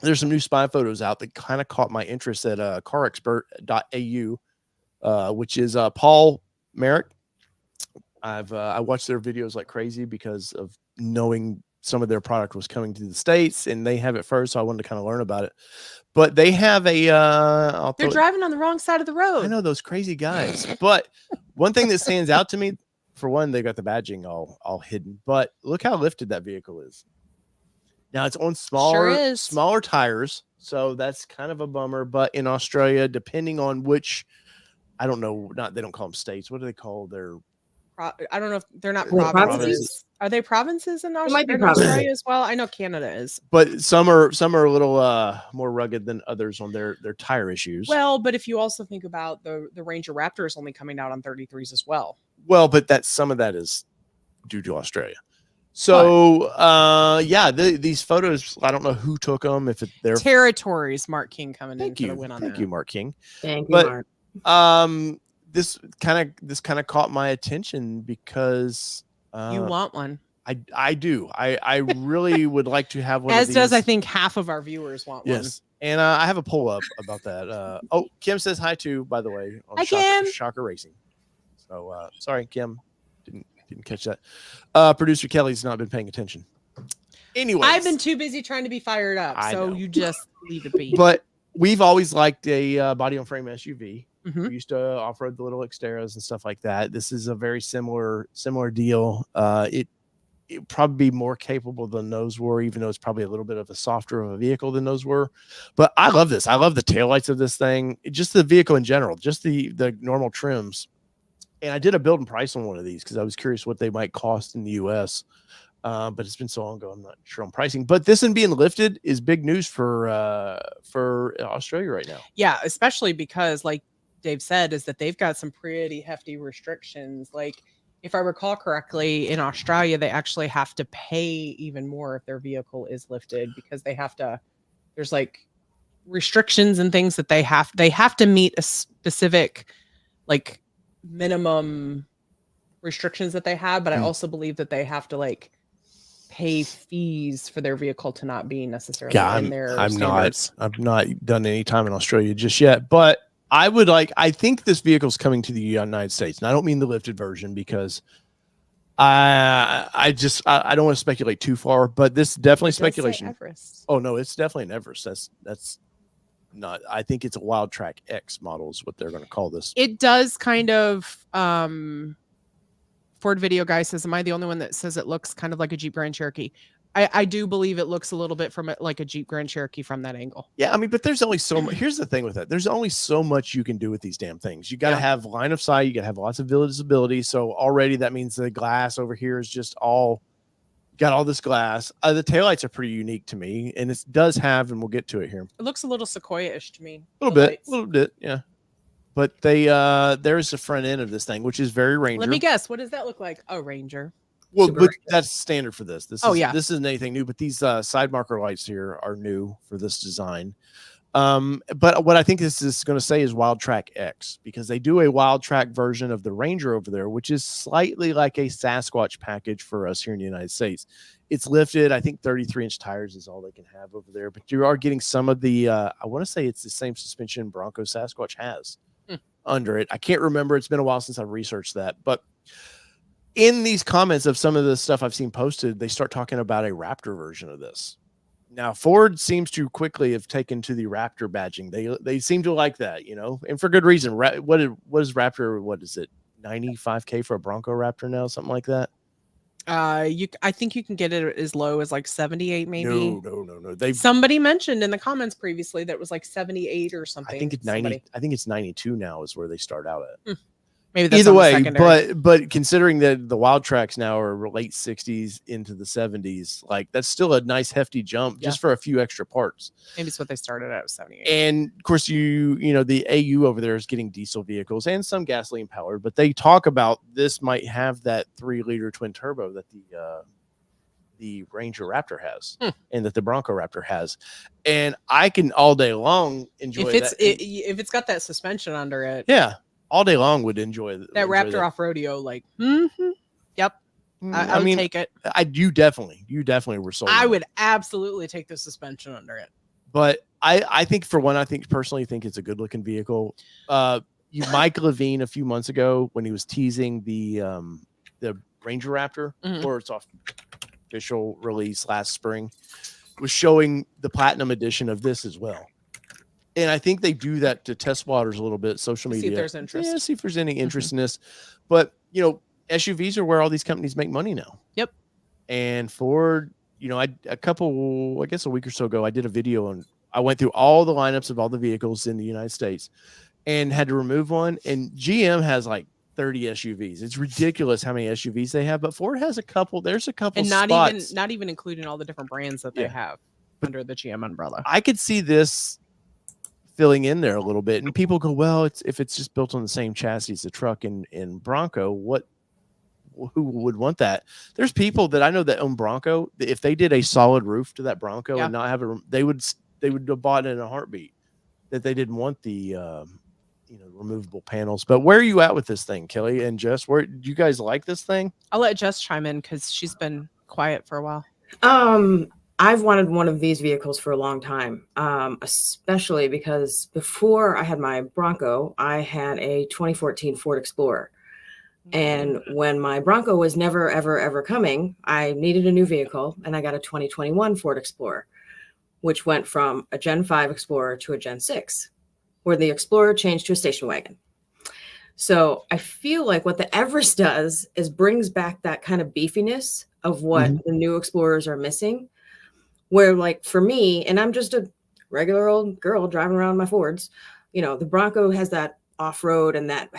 There's some new spy photos out that kind of caught my interest at carexpert.au, which is Paul Merrick. I watched their videos like crazy because of knowing some of their product was coming to the States, and they have it first, so I wanted to kind of learn about it. But they have a they're driving on the wrong side of the road. I know, those crazy guys. But one thing that stands out to me, for one, they got the badging all hidden, but look how lifted that vehicle is. Now it's on smaller tires, so that's kind of a bummer. But in Australia, depending on which, I don't know, they don't call them states. What do they call their? I don't know if they're not provinces. Are they provinces in Australia as well? I know Canada is, but some are a little more rugged than others on their tire issues. Well, but if you also think about the Ranger Raptor is only coming out on 33s as well. Well, but some of that is due to Australia. So these photos, I don't know who took them. If they're territories, Mark King coming in for the win on that. Thank you, Mark King. Thank you, Mark. This kind of caught my attention because you want one. I do. I really would like to have one. As of these. Does I think half of our viewers want one. Yes. And I have a poll up about that. Kim says hi too, by the way. On Kim. Shocker Racing. So sorry, Kim. Didn't catch that. Producer Kelly's not been paying attention. Anyway, I've been too busy trying to be fired up, so you just leave it be. But we've always liked a body on frame SUV. Mm-hmm. We used to off-road the little Xteras and stuff like that. This is a very similar deal. It probably be more capable than those were, even though it's probably a little bit of a softer of a vehicle than those were. But I love this. I love the taillights of this thing. Just the vehicle in general, just the normal trims. And I did a build and price on one of these because I was curious what they might cost in the US. But it's been so long ago, I'm not sure on pricing. But this one being lifted is big news for Australia right now. Yeah, especially because, like Dave said, is that they've got some pretty hefty restrictions. Like, if I recall correctly, in Australia, they actually have to pay even more if their vehicle is lifted, because there's like restrictions and things that they have to meet a specific like minimum restrictions that they have. But I also believe that they have to like pay fees for their vehicle to not be necessarily in their standards. I've not done any time in Australia just yet, but I think this vehicle's coming to the United States, and I don't mean the lifted version because I don't want to speculate too far, but this definitely speculation. Oh no, it's definitely an Everest. That's not. I think it's a Wild Track X model is what they're going to call this. It does kind of. Ford video guy says, "Am I the only one that says it looks kind of like a Jeep Grand Cherokee?" I do believe it looks a little bit like a Jeep Grand Cherokee from that angle. Yeah, I mean, but there's only so much. Here's the thing with that. There's only so much you can do with these damn things. You got to have line of sight. You got to have lots of visibility. So already that means the glass over here is just all, Got all this glass. The taillights are pretty unique to me, and it does have, and we'll get to it here. It looks a little Sequoia-ish to me. A little bit, yeah. But there's the front end of this thing, which is very Ranger. Let me guess. What does that look like? Oh, Ranger. Well, but that's standard for this. This isn't anything new, but these side marker lights here are new for this design. But what I think this is going to say is Wild Track X, because they do a Wild Track version of the Ranger over there, which is slightly like a Sasquatch package for us here in the United States. It's lifted. I think 33-inch tires is all they can have over there, but you are getting some of the, I want to say it's the same suspension Bronco Sasquatch has under it. I can't remember. It's been a while since I've researched that, but in these comments of some of the stuff I've seen posted, they start talking about a Raptor version of this. Now, Ford seems to quickly have taken to the Raptor badging. They seem to like that, and for good reason. What is Raptor? What is it? $95K for a Bronco Raptor now, something like that. I think you can get it as low as like 78, maybe. No. Somebody mentioned in the comments previously that it was like 78 or something. I think it's 90. I think it's 92 now is where they start out at. Maybe that's either way, but considering that the Wild Tracks now are late 60s into the 70s, like that's still a nice hefty jump just for a few extra parts. Maybe it's what they started at 78. And of course, the AU over there is getting diesel vehicles and some gasoline powered, but they talk about this might have that 3-liter twin turbo that the Ranger Raptor has and that the Bronco Raptor has. And I can all day long enjoy if it's got that suspension under it. Yeah. All day long would enjoy that Raptor off rodeo. Like, yep. I would take it. You definitely were sold. I would absolutely take the suspension under it. But I think personally think it's a good looking vehicle. Mike Levine a few months ago when he was teasing the Ranger Raptor for its official release last spring was showing the platinum edition of this as well. And I think they do that to test waters a little bit, social media. See if there's interest. Yeah, see if there's any interest in this. But, SUVs are where all these companies make money now. Yep. And Ford, a week or so ago, I did a video on, I went through all the lineups of all the vehicles in the United States and had to remove one. And GM has like 30 SUVs. It's ridiculous how many SUVs they have, but Ford has a couple. There's a couple and spots. not even including all the different brands that they have under the GM umbrella. I could see this filling in there a little bit, and people go, well, if it's just built on the same chassis as the truck in Bronco, who would want that? There's people that I know that own Bronco. If they did a solid roof to that Bronco and not have they would have bought it in a heartbeat. That they didn't want the removable panels. But where are you at with this thing, Kelly and Jess? Where do you guys like this thing? I'll let Jess chime in because she's been quiet for a while. I've wanted one of these vehicles for a long time, especially because before I had my Bronco, I had a 2014 Ford Explorer. And when my Bronco was never, ever, ever coming, I needed a new vehicle, and I got a 2021 Ford Explorer, which went from a Gen 5 Explorer to a Gen 6, where the Explorer changed to a station wagon. So I feel like what the Everest does is brings back that kind of beefiness of what the new Explorers are missing. Where, like, for me, and I'm just a regular old girl driving around my Fords, the Bronco has that off-road and that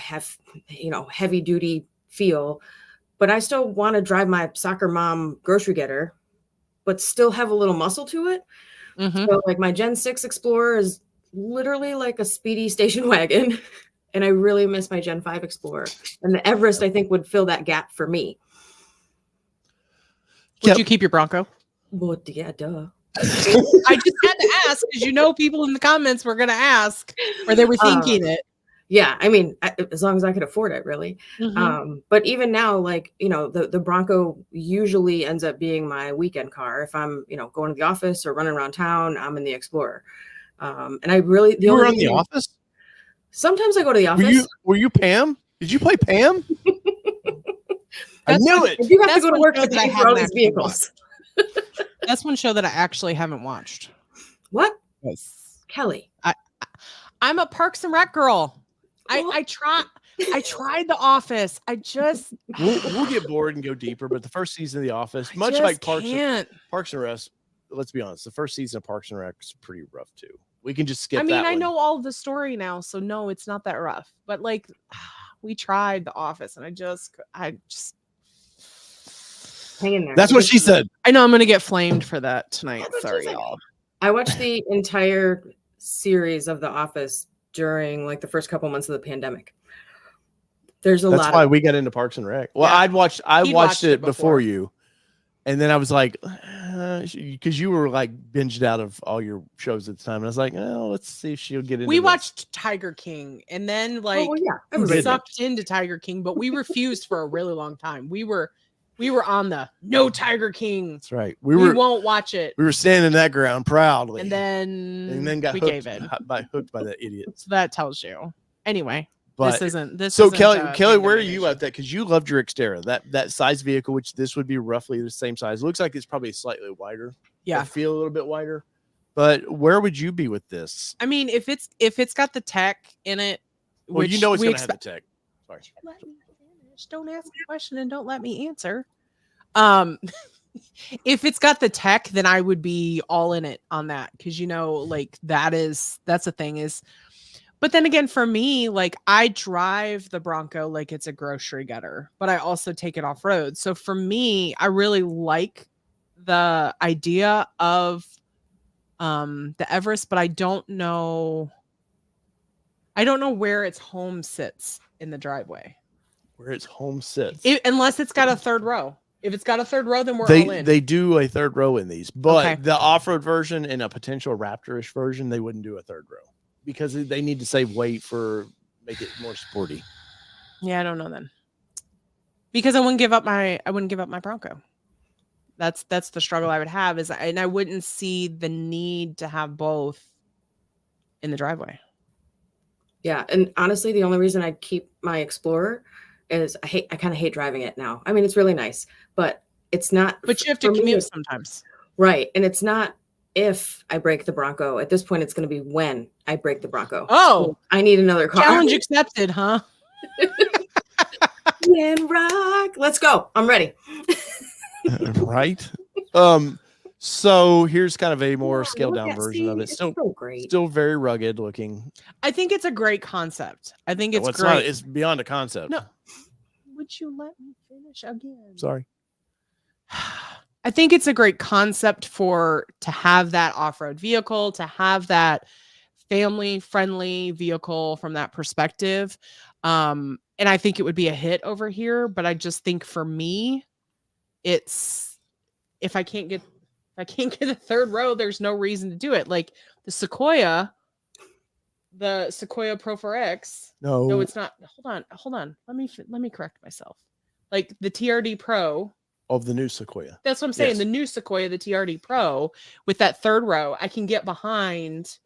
heavy duty feel, but I still want to drive my soccer mom grocery getter, but still have a little muscle to it. So like my Gen 6 Explorer is literally like a speedy station wagon. And I really miss my Gen 5 Explorer, and the Everest I think would fill that gap for me. Would you keep your Bronco? Well, yeah, duh. I just had to ask because people in the comments were going to ask, or they were thinking it. Yeah, I mean, as long as I could afford it, really. But even now, like, the Bronco usually ends up being my weekend car. If I'm, going to the office or running around town, I'm in the Explorer. And I really... You were in the office? Sometimes I go to the office. Were you Pam? Did you play Pam? I knew it. You have to go to work to pay for all these vehicles. That's one show that I actually haven't watched. What? Yes. Kelly. I'm a Parks and Rec girl. I tried The Office. We'll get bored and go deeper, but the first season of The Office, much like Parks and Rec, let's be honest, the first season of Parks and Rec is pretty rough too. We can just skip that. I know all the story now, so no, it's not that rough. But like, we tried The Office, and I just Hang in there. That's what she said. I know I'm gonna get flamed for that tonight. That's what she Sorry, said. y'all. I watched the entire series of The Office during like the first couple months of the pandemic. There's a That's lot why of we got into Parks and Rec. Well, Yeah. I watched He'd watched it it before before. you, and then I was like, because you were like binged out of all your shows at the time, and I was like, oh, let's see if she'll get into. We this. watched Tiger King, and then like well, yeah, everybody did. sucked into Tiger King, but we refused for a really long time. We were on the no Tiger King. That's right. We won't watch it. We were standing that ground proudly, And then got we hooked gave in. hooked by that idiot. So that tells you. Anyway, But this so isn't, Kelly, where are you condemnation. at that? Because you loved your Xterra, that size vehicle, which this would be roughly the same size. Looks like it's probably slightly wider. Yeah. I feel a little bit wider. But where would you be with this? I mean, if it's got the tech in it, Well, which you know it's we going to have the tech. Sorry. Let me finish. Don't ask a question and don't let me answer. If it's got the tech, then I would be all in it on that, because like that's the thing is. But then again, for me, like I drive the Bronco like it's a grocery getter, but I also take it off road. So for me, I really like the idea of the Everest, but I don't know where its home sits in the driveway. Where its home sits. Unless it's got a third row. If it's got a third row, then we're all in. They do a third row in these, but Okay. the off-road version and a potential Raptor-ish version, they wouldn't do a third row because they need to save weight for make it more sporty. Yeah, I don't know then. Because I wouldn't give up my Bronco. That's the struggle I would have and I wouldn't see the need to have both in the driveway. Yeah, and honestly, the only reason I keep my Explorer is I kind of hate driving it now. I mean, it's really nice, but it's not. But you have to for me, commute sometimes. right? And it's not if I break the Bronco. At this point, it's going to be when I break the Bronco. Oh, So I need another car. challenge accepted, huh? And rock. Let's go. I'm ready. Right. So here's kind of a more Yeah, scaled look down at- version see, of it. it's Still so great. still very rugged looking. I think it's a great concept. I think it's Well, great. not, it's beyond a concept. No. Would you let me finish again? Sorry. I think it's a great concept to have that off-road vehicle, to have that family-friendly vehicle from that perspective. And I think it would be a hit over here, but I just think for me, it's if I can't get a third row, there's no reason to do it. Like the Sequoia Pro 4X. No, it's not. Hold on. Let me correct myself. Like the TRD Pro of the new Sequoia. That's what I'm saying. Yes. The new Sequoia, the TRD Pro, with that third row, I can get behind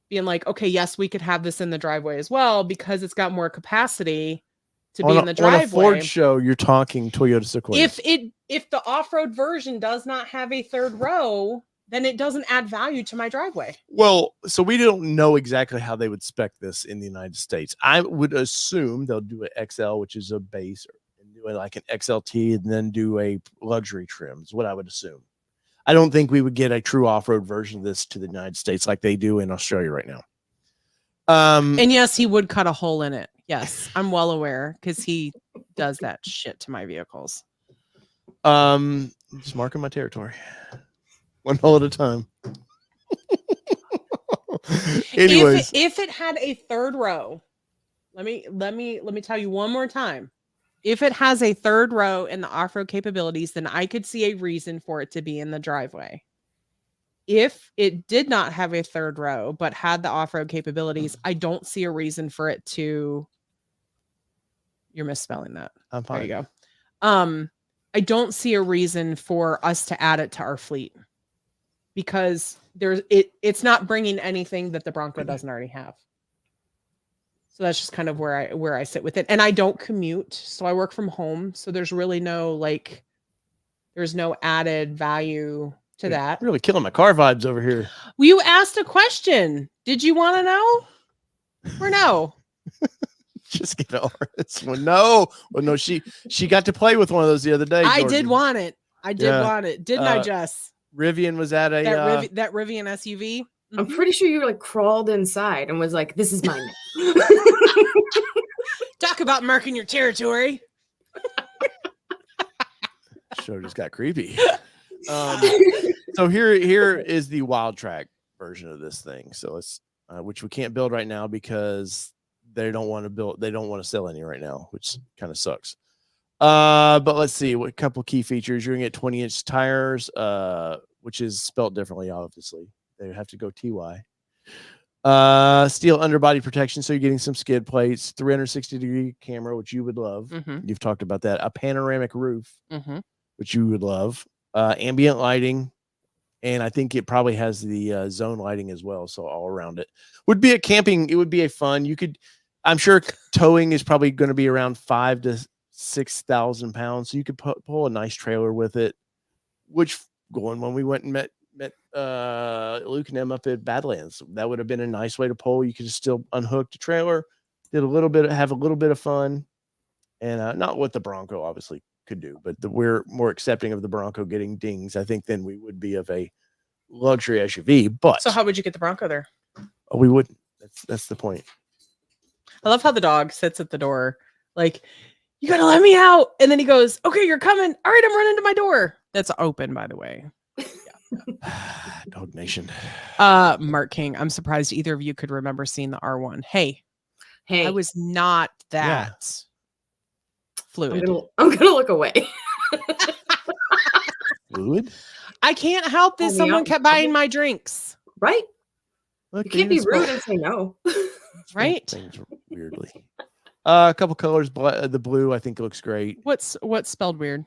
being like, okay, yes, we could have this in the driveway as well because it's got more capacity to be in the driveway. On a Ford show, you're talking Toyota Sequoia. If the off-road version does not have a third row, then it doesn't add value to my driveway. Well, so we don't know exactly how they would spec this in the United States. I would assume they'll do an XL, which is a base, and do like an XLT, and then do a luxury trim. Is what I would assume. I don't think we would get a true off-road version of this to the United States like they do in Australia right now. And yes, he would cut a hole in it. Yes, I'm well aware because he does that shit to my vehicles. Just marking my territory. One hole at a time. Anyways, if it had a third row, let me tell you one more time. If it has a third row in the off-road capabilities, then I could see a reason for it to be in the driveway. If it did not have a third row, but had the off-road capabilities, I don't see a reason for it to. You're misspelling that. I'm fine. There you go. I don't see a reason for us to add it to our fleet because it's not bringing anything that the Bronco doesn't already have. So that's just kind of where I sit with it. And I don't commute, so I work from home. So there's really no there's no added value to that. Really killing my car vibes over here. Well, you asked a question. Did you want to know? Or no? Just get over this one. No. Well, no, she got to play with one of those the other day. I Georgie. did want it. I did want it. Didn't I, Jess? Rivian was at a That Rivian SUV. I'm pretty sure you like crawled inside and was like, "This is mine." Talk about marking your territory. show just got creepy. So here is the wild track version of this thing. So it's which we can't build right now because they don't want to build. They don't want to sell any right now, which kind of sucks. But let's see what couple key features. You're gonna get 20-inch tires, which is spelled differently. Obviously, they have to go TY. Steel underbody protection, so you're getting some skid plates, 360-degree camera, which you would love. You've talked about that. A panoramic roof, which you would love. Ambient lighting, and I think it probably has the zone lighting as well. So all around it would be a camping. It would be a fun. You could, I'm sure, towing is probably going to be around 5,000 to 6,000 pounds. So you could pull a nice trailer with it. Which going when we went and met Luke and them up at Badlands, that would have been a nice way to pull. You could still unhook the trailer, have a little bit of fun, and not what the Bronco obviously could do, but we're more accepting of the Bronco getting dings, I think, than we would be of a luxury SUV. But so how would you get the Bronco there? We wouldn't. That's the point. I love how the dog sits at the door, like, you gotta let me out, and then he goes, okay, you're coming. All right, I'm running to my door. That's open, by the way. Dog Nation. Mark King, I'm surprised either of you could remember seeing the R1. Hey, I was not that fluid. I'm gonna look away. Fluid? I can't help this. Someone kept buying my drinks. Right? Look, You can't be rude and say no. Right? Things weirdly. A couple colors. The blue, I think, looks great. What's spelled weird?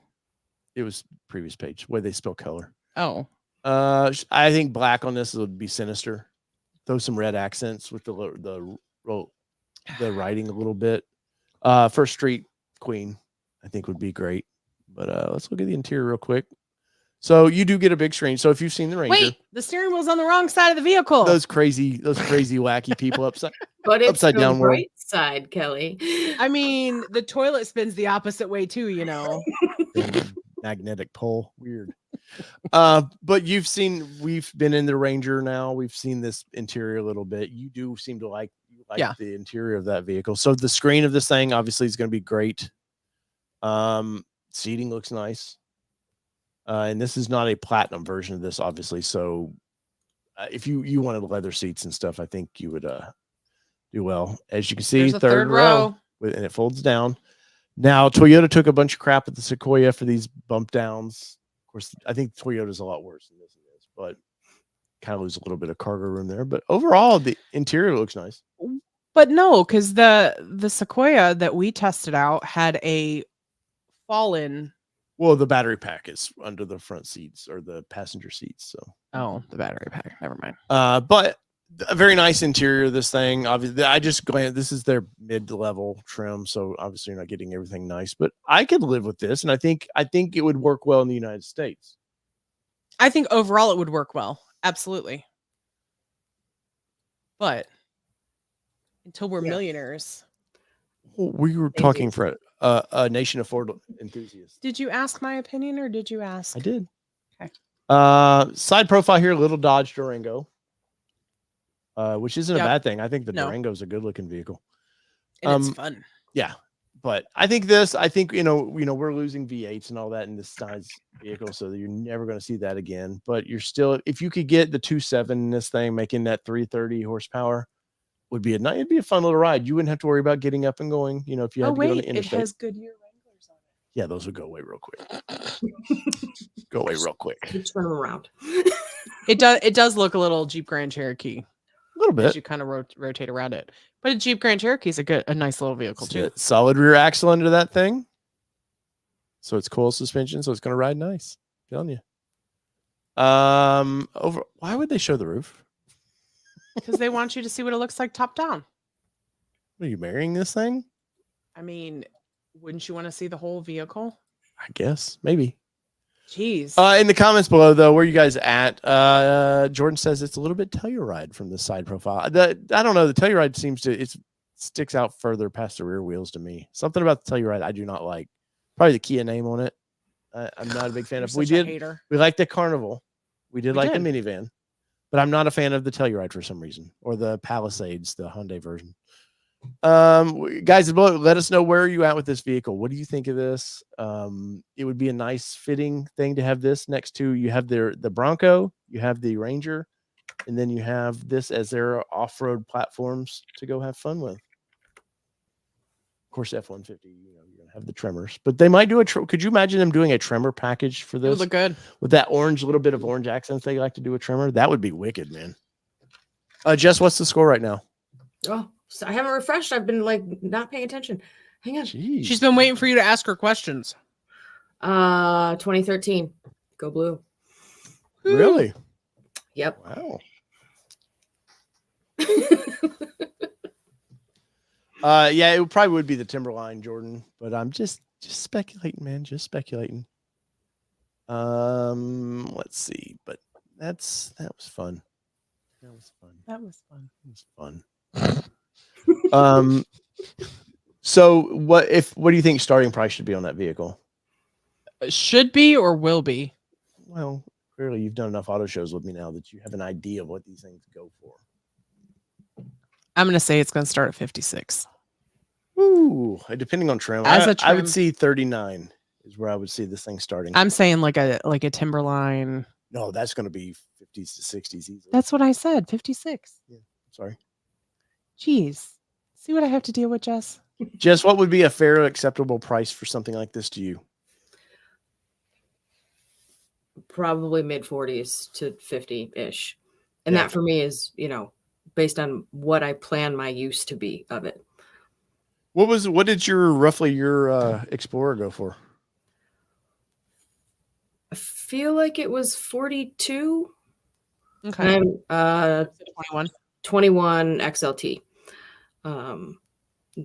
It was previous page where they spell color. Oh. I think black on this would be sinister. Throw some red accents with the writing a little bit. First Street Queen, I think, would be great. But let's look at the interior real quick. So you do get a big screen. So if you've seen the Ranger, wait, the steering wheel's on the wrong side of the vehicle. Those crazy wacky people upside it's upside down right side, Kelly. I mean, the toilet spins the opposite way too, you know. Magnetic pole, weird. But we've been in the Ranger now. We've seen this interior a little bit. You do seem to like the interior of that vehicle. So the screen of this thing obviously is going to be great. Seating looks nice. And this is not a platinum version of this, obviously. So if you wanted leather seats and stuff, I think you would do well. As you can see, third row, and it folds down. Now, Toyota took a bunch of crap at the Sequoia for these bump downs. Of course, I think Toyota's a lot worse than this is, but kind of lose a little bit of cargo room there. But overall, the interior looks nice. But no, because the Sequoia that we tested out had a fall-in. Well, the battery pack is under the front seats or the passenger seats. So the battery pack. Never mind. But a very nice interior of this thing. Obviously, I just glanced. This is their mid-level trim, so obviously you're not getting everything nice. But I could live with this, and I think it would work well in the United States. I think overall it would work well, absolutely. But until we're millionaires. Well, we were talking for a nation of Ford enthusiasts. Did you ask my opinion, or did you ask? I did. Okay. Side profile here, little Dodge Durango. Which isn't a bad thing. I think the Durango is a good looking vehicle. And it's fun. Yeah. But I think we're losing V8s and all that in this size vehicle, so you're never going to see that again. But you're still, if you could get the 2.7 in this thing, making that 330 horsepower, it'd be a fun little ride. You wouldn't have to worry about getting up and going, if you had to get on the interstate. It has Goodyear Wranglers on it. Yeah, those would go away real quick. Go away real quick. Turn them around. It does look a little Jeep Grand Cherokee. A little bit. As you kind of rotate around it. But a Jeep Grand Cherokee is a nice little vehicle too. Solid rear axle under that thing. So it's coil suspension, so it's going to ride nice. I'm telling you. Why would they show the roof? Because they want you to see what it looks like top down. Are you marrying this thing? I mean, wouldn't you want to see the whole vehicle? I guess. Maybe. Jeez. In the comments below, though, where you guys at? Jordan says it's a little bit Telluride from the side profile. I don't know. The Telluride sticks out further past the rear wheels to me. Something about the Telluride I do not like. Probably the Kia name on it. I'm not a big fan of. We like the Carnival. We did like the minivan, but I'm not a fan of the Telluride for some reason, or the Palisades, the Hyundai version. Guys, let us know where you at with this vehicle. What do you think of this? It would be a nice fitting thing to have this next to, you have the Bronco, you have the Ranger, and then you have this as their off-road platforms to go have fun with. Of course, F-150, you're gonna have the Tremors, but they might do could you imagine them doing a Tremor package for It would this look good. with that little bit of orange accents they like to do a Tremor? That would be wicked, man. Jess, what's the score right now? Oh, so I haven't refreshed. I've been like not paying attention. Hang on. Jeez. She's been waiting for you to ask her questions. 2013. Go blue. Really? Yep. Wow. Yeah, it probably would be the Timberline, Jordan, but I'm just speculating, man, just speculating. Let's see, but that was fun. That was fun. That was fun. It was fun. So what do you think starting price should be on that vehicle? Should be or will be? Well, clearly you've done enough auto shows with me now that you have an idea of what these things go for. I'm going to say it's going to start at 56. Ooh, depending on trim. As a I would trim. see 39 is where I would see this thing starting. I'm saying like a Timberline. No, that's going to be 50s to 60s easily. That's what I said. 56. Sorry. Jeez. See what I have to deal with, Jess? Jess, what would be a fair, acceptable price for something like this to you? Probably mid 40s to 50-ish. And Yeah. that for me is, based on what I plan my use to be of it. What did your Explorer go for? I feel like it was 42. Okay. And I'm 21. 21 XLT.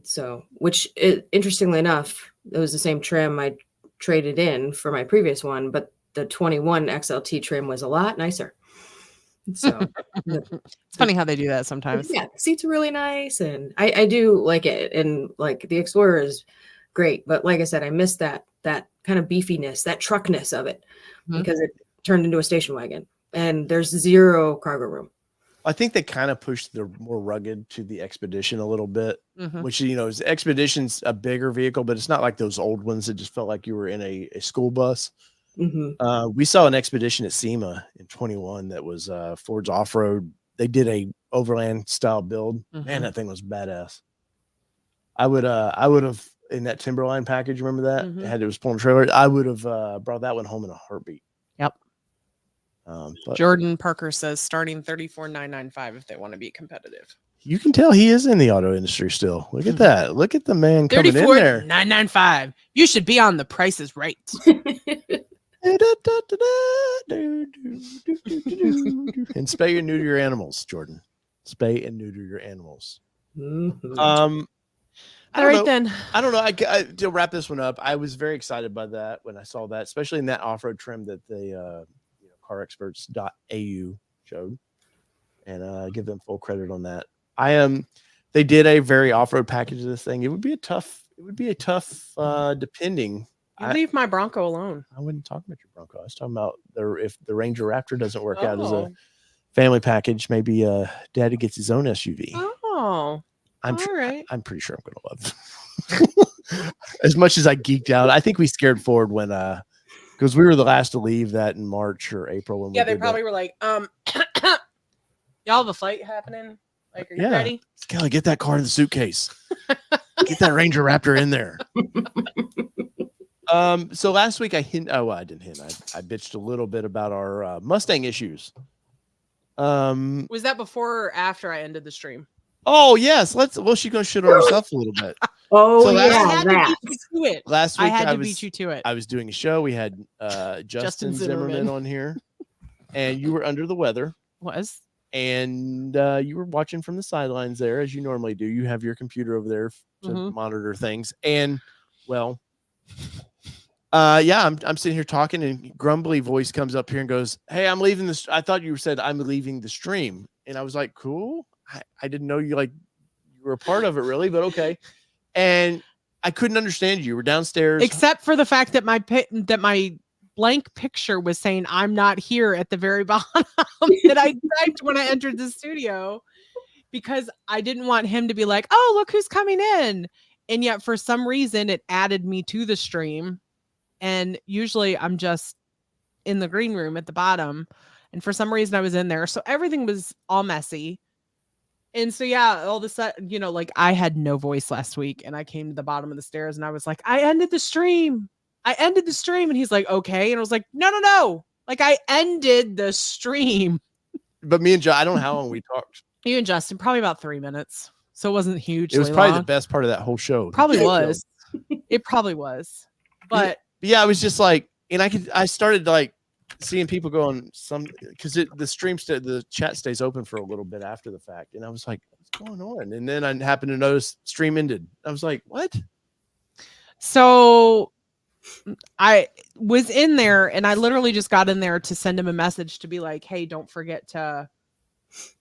So, which interestingly enough, it was the same trim I traded in for my previous one, but the 21 XLT trim was a lot nicer. So It's funny how they do that sometimes. yeah, seats are really nice, and I do like it, and like the Explorer is great, but like I said, I missed that kind of beefiness, that truckness of it, because it turned into a station wagon, and there's zero cargo room. I think they kind of pushed the more rugged to the Expedition a little bit, Mhm. which, Expedition's a bigger vehicle, but it's not like those old ones that just felt like you were in a school bus. Mm-hmm. We saw an Expedition at SEMA in 21 that was Ford's off-road. They did a overland style build. Man, that thing was badass. I would have, in that Timberline package, remember that? It was pulling trailer. I would have brought that one home in a heartbeat. Yep. But Jordan Parker says starting 34,995 if they want to be competitive. you can tell he is in the auto industry still. Look at that. Look at the man coming in there. 34,995. You should be on The Price is Right. And spay and neuter your animals, Jordan. Spay and neuter your animals. Mm-hmm. All right, then. I don't know. To wrap this one up, I was very excited by that when I saw that, especially in that off-road trim that the carexperts.au showed, and give them full credit on that. They did a very off-road package of this thing. It would be a tough depending. You leave my Bronco alone. I wouldn't talk about your Bronco. I was talking about if the Ranger Raptor doesn't work out as a Oh. family package, maybe Daddy gets his own SUV. Oh. I'm all right. I'm pretty sure I'm gonna love it. As much as I geeked out. I think we scared Ford when because we were the last to leave that in March or April when Yeah, we they did probably were like, y'all have a flight happening? Like, are you Yeah. ready? Kelly, get that car in the suitcase. Get that Ranger Raptor in there. So last week I didn't hint. I bitched a little bit about our Mustang issues. Was that before or after I ended the stream? Oh yes, she's gonna shit on herself a little bit. Oh, So yeah, I had to that. beat you to it. Last I week had to beat you to it. I was doing a show. We had Justin Zimmerman Zimmerman. on here, and you were under the weather, and you were watching from the sidelines there, as you normally do. You have your computer over there to monitor things, and I'm sitting here talking, and grumbly voice comes up here and goes, "Hey, I'm leaving this. I thought you said I'm leaving the stream," and I was like, "Cool. I didn't know you were a part of it, really, but okay." And I couldn't understand you. You were downstairs, Except for the fact that my blank picture was saying I'm not here at the very bottom that I typed when I entered the studio. because I didn't want him to be like, oh, look who's coming in. And yet for some reason it added me to the stream. And usually I'm just in the green room at the bottom. And for some reason I was in there. So everything was all messy. And so, yeah, all of a sudden, you know, like I had no voice last week and I came to the bottom of the stairs and I was like, I ended the stream. I ended the stream. And he's like, okay. And I was like, no. Like I ended the stream. But me and John, I don't know how long we talked. You and Justin, probably about 3 minutes. So it wasn't huge. It was probably the best part of that whole show. Probably was. It probably was. But yeah, I was just like, and I started like seeing people going because the stream the chat stays open for a little bit after the fact, and I was like, what's going on? And then I happened to notice stream ended. I was like, what? So I was in there and I literally just got in there to send him a message to be like, hey, don't forget to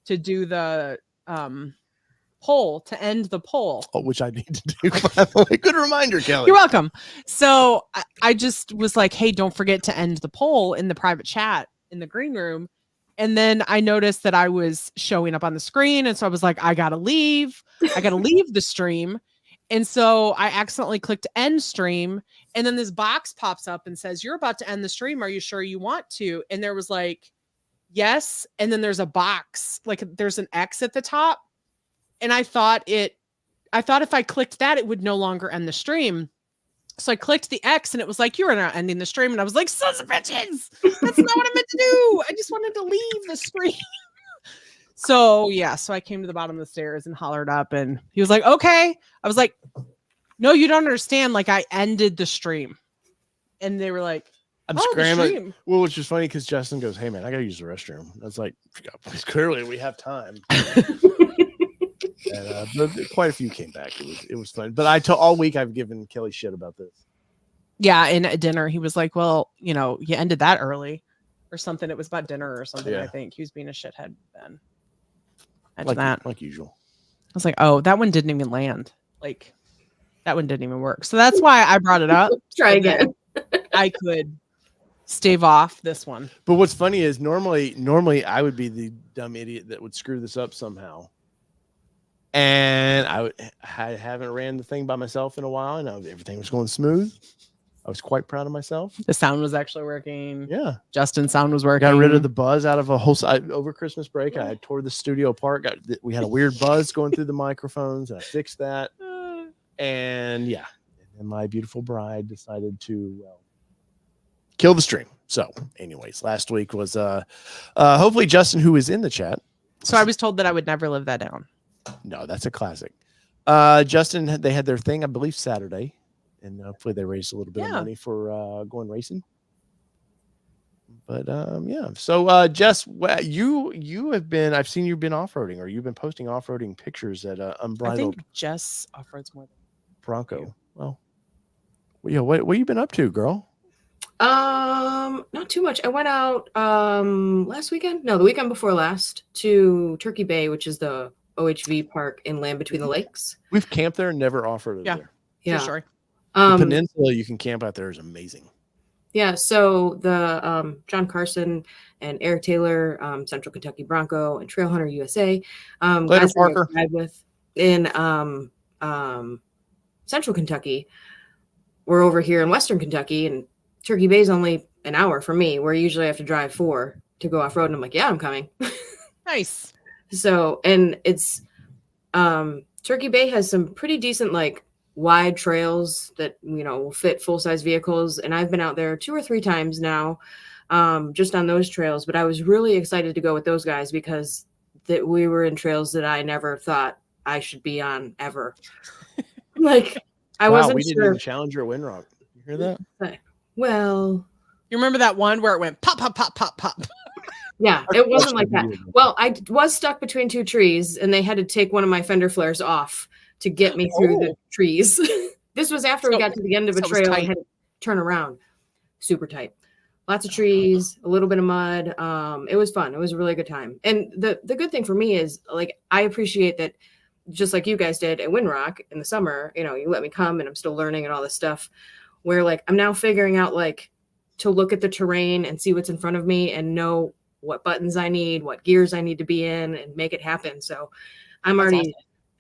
do the poll, to end the poll. Oh, which I need to do. By the way. Good reminder, Kelly. You're welcome. So I just was like, hey, don't forget to end the poll in the private chat in the green room. And then I noticed that I was showing up on the screen. And so I was like, I got to leave. I got to leave the stream. And so I accidentally clicked end stream. And then this box pops up and says, you're about to end the stream. Are you sure you want to? And there was like, yes. And then there's a box, like there's an X at the top. And I thought if I clicked that, it would no longer end the stream. So I clicked the X and it was like, you are not ending the stream. And I was like, sons of bitches, that's not what I meant to do. I just wanted to leave the stream. So yeah, so I came to the bottom of the stairs and hollered up and he was like, okay. I was like, no, you don't understand. Like I ended the stream. And they were like, I'm scrambling. Well, which is funny because Justin goes, hey man, I gotta use the restroom. I was like, clearly we have time. And, but quite a few came back. It was fun. But all week I've given Kelly shit about this. Yeah, and at dinner he was like, well, you know, you ended that early or something. It was about dinner or something. Yeah. I think he was being a shithead then. Like usual. I was like, oh, that one didn't even land. Like that one didn't even work. So that's why I brought it up. Try again. I could stave off this one. But what's funny is normally I would be the dumb idiot that would screw this up somehow. And I haven't ran the thing by myself in a while, and everything was going smooth. I was quite proud of myself. The sound was actually working. Yeah. Justin's sound was working. Got rid of the buzz out of a whole over Christmas break. I tore the studio apart. We had a weird buzz going through the microphones, and I fixed that. And yeah, and my beautiful bride decided to kill the stream. So anyways, last week was hopefully Justin, who is in the chat. So I was told that I would never live that down. No, that's a classic. Justin, they had their thing, I believe, Saturday, and hopefully they raised a little bit of money for going racing. But yeah. So Jess, you have been, I've seen you've been off-roading, or you've been posting off-roading pictures at Unbridled. I think Jess off-roads more than Bronco. Well, yeah, what you been up to, girl? Not too much. I went out last weekend. No, the weekend before last to Turkey Bay, which is the OHV park in Land Between the Lakes. We've camped there and never off-roaded there. Yeah. For sure. The peninsula you can camp out there is amazing. Yeah, so the John Carson and Eric Taylor, Central Kentucky Bronco, and Trail Hunter USA, guys Parker. I ride with in Central Kentucky. We're over here in Western Kentucky, and Turkey Bay is only an hour from me, where usually I have to drive 4 to go off road. And I'm like, yeah, I'm coming. Nice. So, and it's Turkey Bay has some pretty decent, like, wide trails that, you know, will fit full-size vehicles. And I've been out there 2 or 3 times now, just on those trails. But I was really excited to go with those guys because that we were in trails that I never thought I should be on ever. Like, I wasn't we sure. didn't even challenge your Windrock. You hear that? Well, you remember that one where it went pop, pop, pop, pop, pop? Yeah, it wasn't like that. Well, I was stuck between 2 trees, and they had to take one of my fender flares off to get me through the trees. This was after we got to the end of a trail and had to turn around. Super tight. Lots of trees, a little bit of mud. It was fun. It was a really good time. And the good thing for me is, like, I appreciate that, just like you guys did at Windrock in the summer, you know, you let me come and I'm still learning and all this stuff, where, like, I'm now figuring out, like, to look at the terrain and see what's in front of me and know what buttons I need, what gears I need to be in, and make it happen. So I'm That's already, awesome.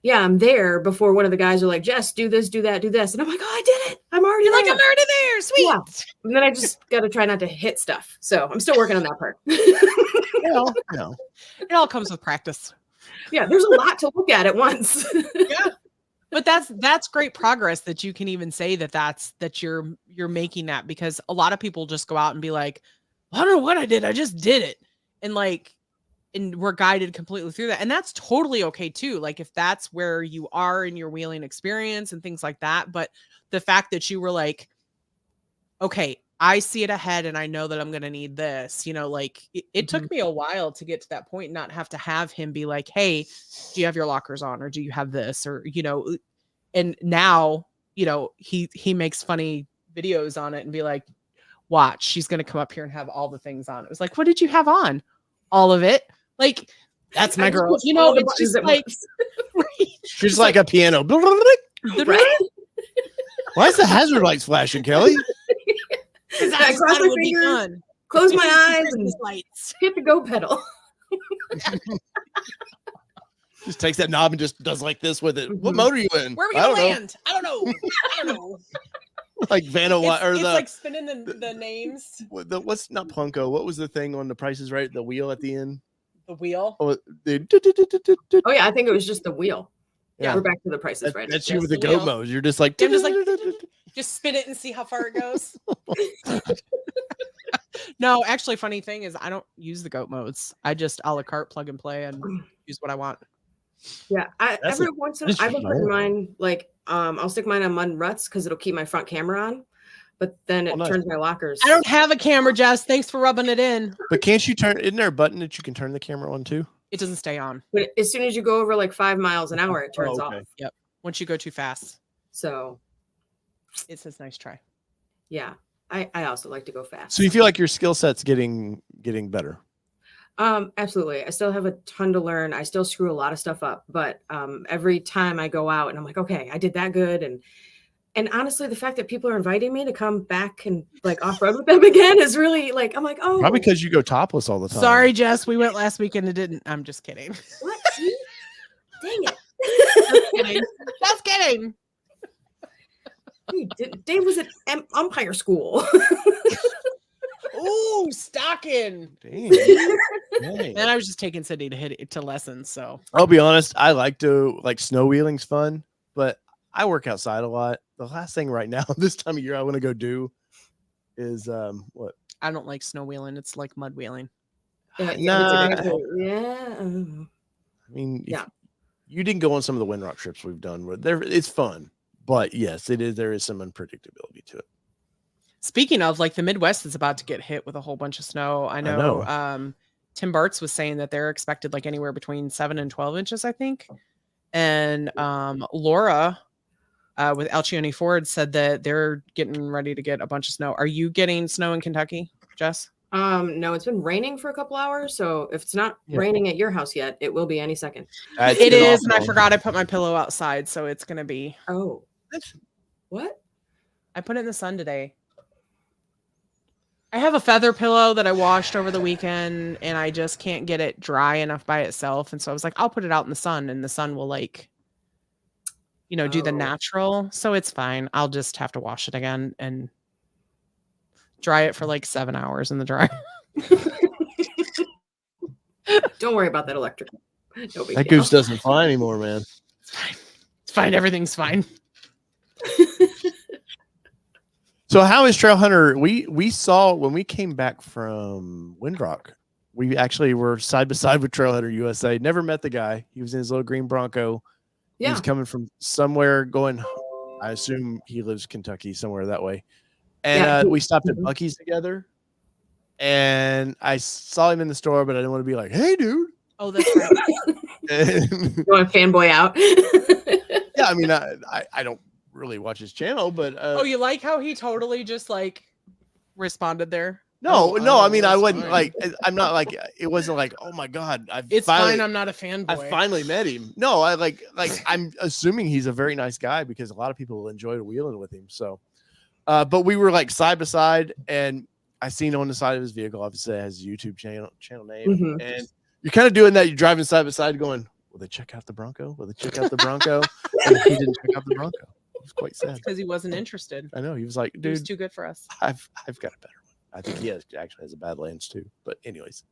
yeah, I'm there before one of the guys are like, Jess, do this, do that, do this. And I'm like, oh, I did it. I'm already You're there. like, I'm already there. Sweet. Yeah. And then I just got to try not to hit stuff. So I'm still working on that part. Well, no. It all comes with practice. Yeah, there's a lot to look at once. Yeah. But that's great progress that you can even say that you're making that, because a lot of people just go out and be like, I don't know what I did. I just did it. And we're guided completely through that. And that's totally okay too. Like if that's where you are in your wheeling experience and things like that. But the fact that you were like, okay, I see it ahead and I know that I'm going to need this, like it took me a while to get to that point and not have to have him be like, hey, do you have your lockers on? Or do you have this? Or, and now, he makes funny videos on it and be like, watch, she's going to come up here and have all the things on. It was like, what did you have on? All of it. Like, that's my girl. It's just like, she's like a piano. Right? Why is the hazard lights flashing, Kelly? I cross my fingers, close my eyes, and lights. hit the go pedal. Just takes that knob and just does like this with it. What mode are you in? Where are we gonna land? I don't know. I don't know. Like Vanna or it's the like spinning the names. What's not Punko? What was the thing on The Price is Right? The wheel at the end. The wheel. Oh, Oh yeah, I think it was just the wheel. Yeah, we're back to The Price is Right. That's you with the goat mode. You're just like, I'm just like, just spin it and see how far it goes. No, actually, funny thing is I don't use the goat modes. I just a la carte plug and play and use what I want. Yeah, every once in a while I've been putting mine like I'll stick mine on mud ruts because it'll keep my front camera on, but then it turns my lockers. I don't have a camera, Jess. Thanks for rubbing it in. But can't you turn? Isn't there a button that you can turn the camera on too? It doesn't stay on. But as soon as you go over like 5 miles an hour, it turns off. Yep. Once you go too fast. So it says nice try. Yeah. I also like to go fast. So you feel like your skill set's getting better? Absolutely. I still have a ton to learn. I still screw a lot of stuff up, but every time I go out and I'm like, okay, I did that good. And honestly, the fact that people are inviting me to come back and like off-road with them again is really like, I'm like, oh. Probably because you go topless all the time. Sorry, Jess. We went last weekend and didn't. I'm just kidding. What? Dang it. Just kidding. Just kidding. Dave was at umpire school. Ooh, stocking. Dang. And I was just taking Sydney to hit it to lessons. So I'll be honest, I like snow wheeling's fun, but I work outside a lot. The last thing right now, this time of year, I want to go do is what? I don't like snow wheeling. It's like mud wheeling. Nah. Yeah. I mean, you didn't go on some of the Windrock trips we've done. It's fun, but yes, it is. There is some unpredictability to it. Speaking of, like, the Midwest is about to get hit with a whole bunch of snow. I know. Tim Bartz was saying that they're expected like anywhere between 7 and 12 inches, I think. And Laura with Alcione Ford said that they're getting ready to get a bunch of snow. Are you getting snow in Kentucky, Jess? No, it's been raining for a couple hours. So if it's not raining at your house yet, it will be any second. It is. Awesome. And I forgot I put my pillow outside. So it's going to be. Oh, what? I put it in the sun today. I have a feather pillow that I washed over the weekend and I just can't get it dry enough by itself. And so I was like, I'll put it out in the sun and the sun will like, do the natural. So it's fine. I'll just have to wash it again and dry it for like 7 hours in the dryer. Don't worry about that electrical. No big that deal. goose doesn't fly anymore, man. It's fine. It's fine. Everything's fine. So how is Trail Hunter? We saw when we came back from Windrock, we actually were side by side with Trail Hunter USA. Never met the guy. He was in his little green Bronco. Yeah. He was coming from somewhere going, I assume he lives Kentucky, somewhere that way. And we stopped at Buc-ee's together. And I saw him in the store, but I didn't want to be like, hey, dude. Oh, that's right. You want to fanboy out? Yeah, I mean, I don't really watch his channel, but you like how he totally just like responded there? No, I mean, I wouldn't like. I'm not like. It wasn't like, oh my god, it's fine. I'm not a fanboy. I finally met him. No, I like. I'm assuming he's a very nice guy because a lot of people enjoyed wheeling with him. So, but we were like side by side, and I seen on the side of his vehicle, obviously it has a YouTube channel name, and you're kind of doing that. You're driving side by side, going, will they check out the Bronco? Will they check out the Bronco? And he didn't check out the Bronco. It was quite sad. Because he wasn't interested. I know. He was like, He was dude, too good for us. I've got a better one. I think he actually has a Badlands too. But anyways.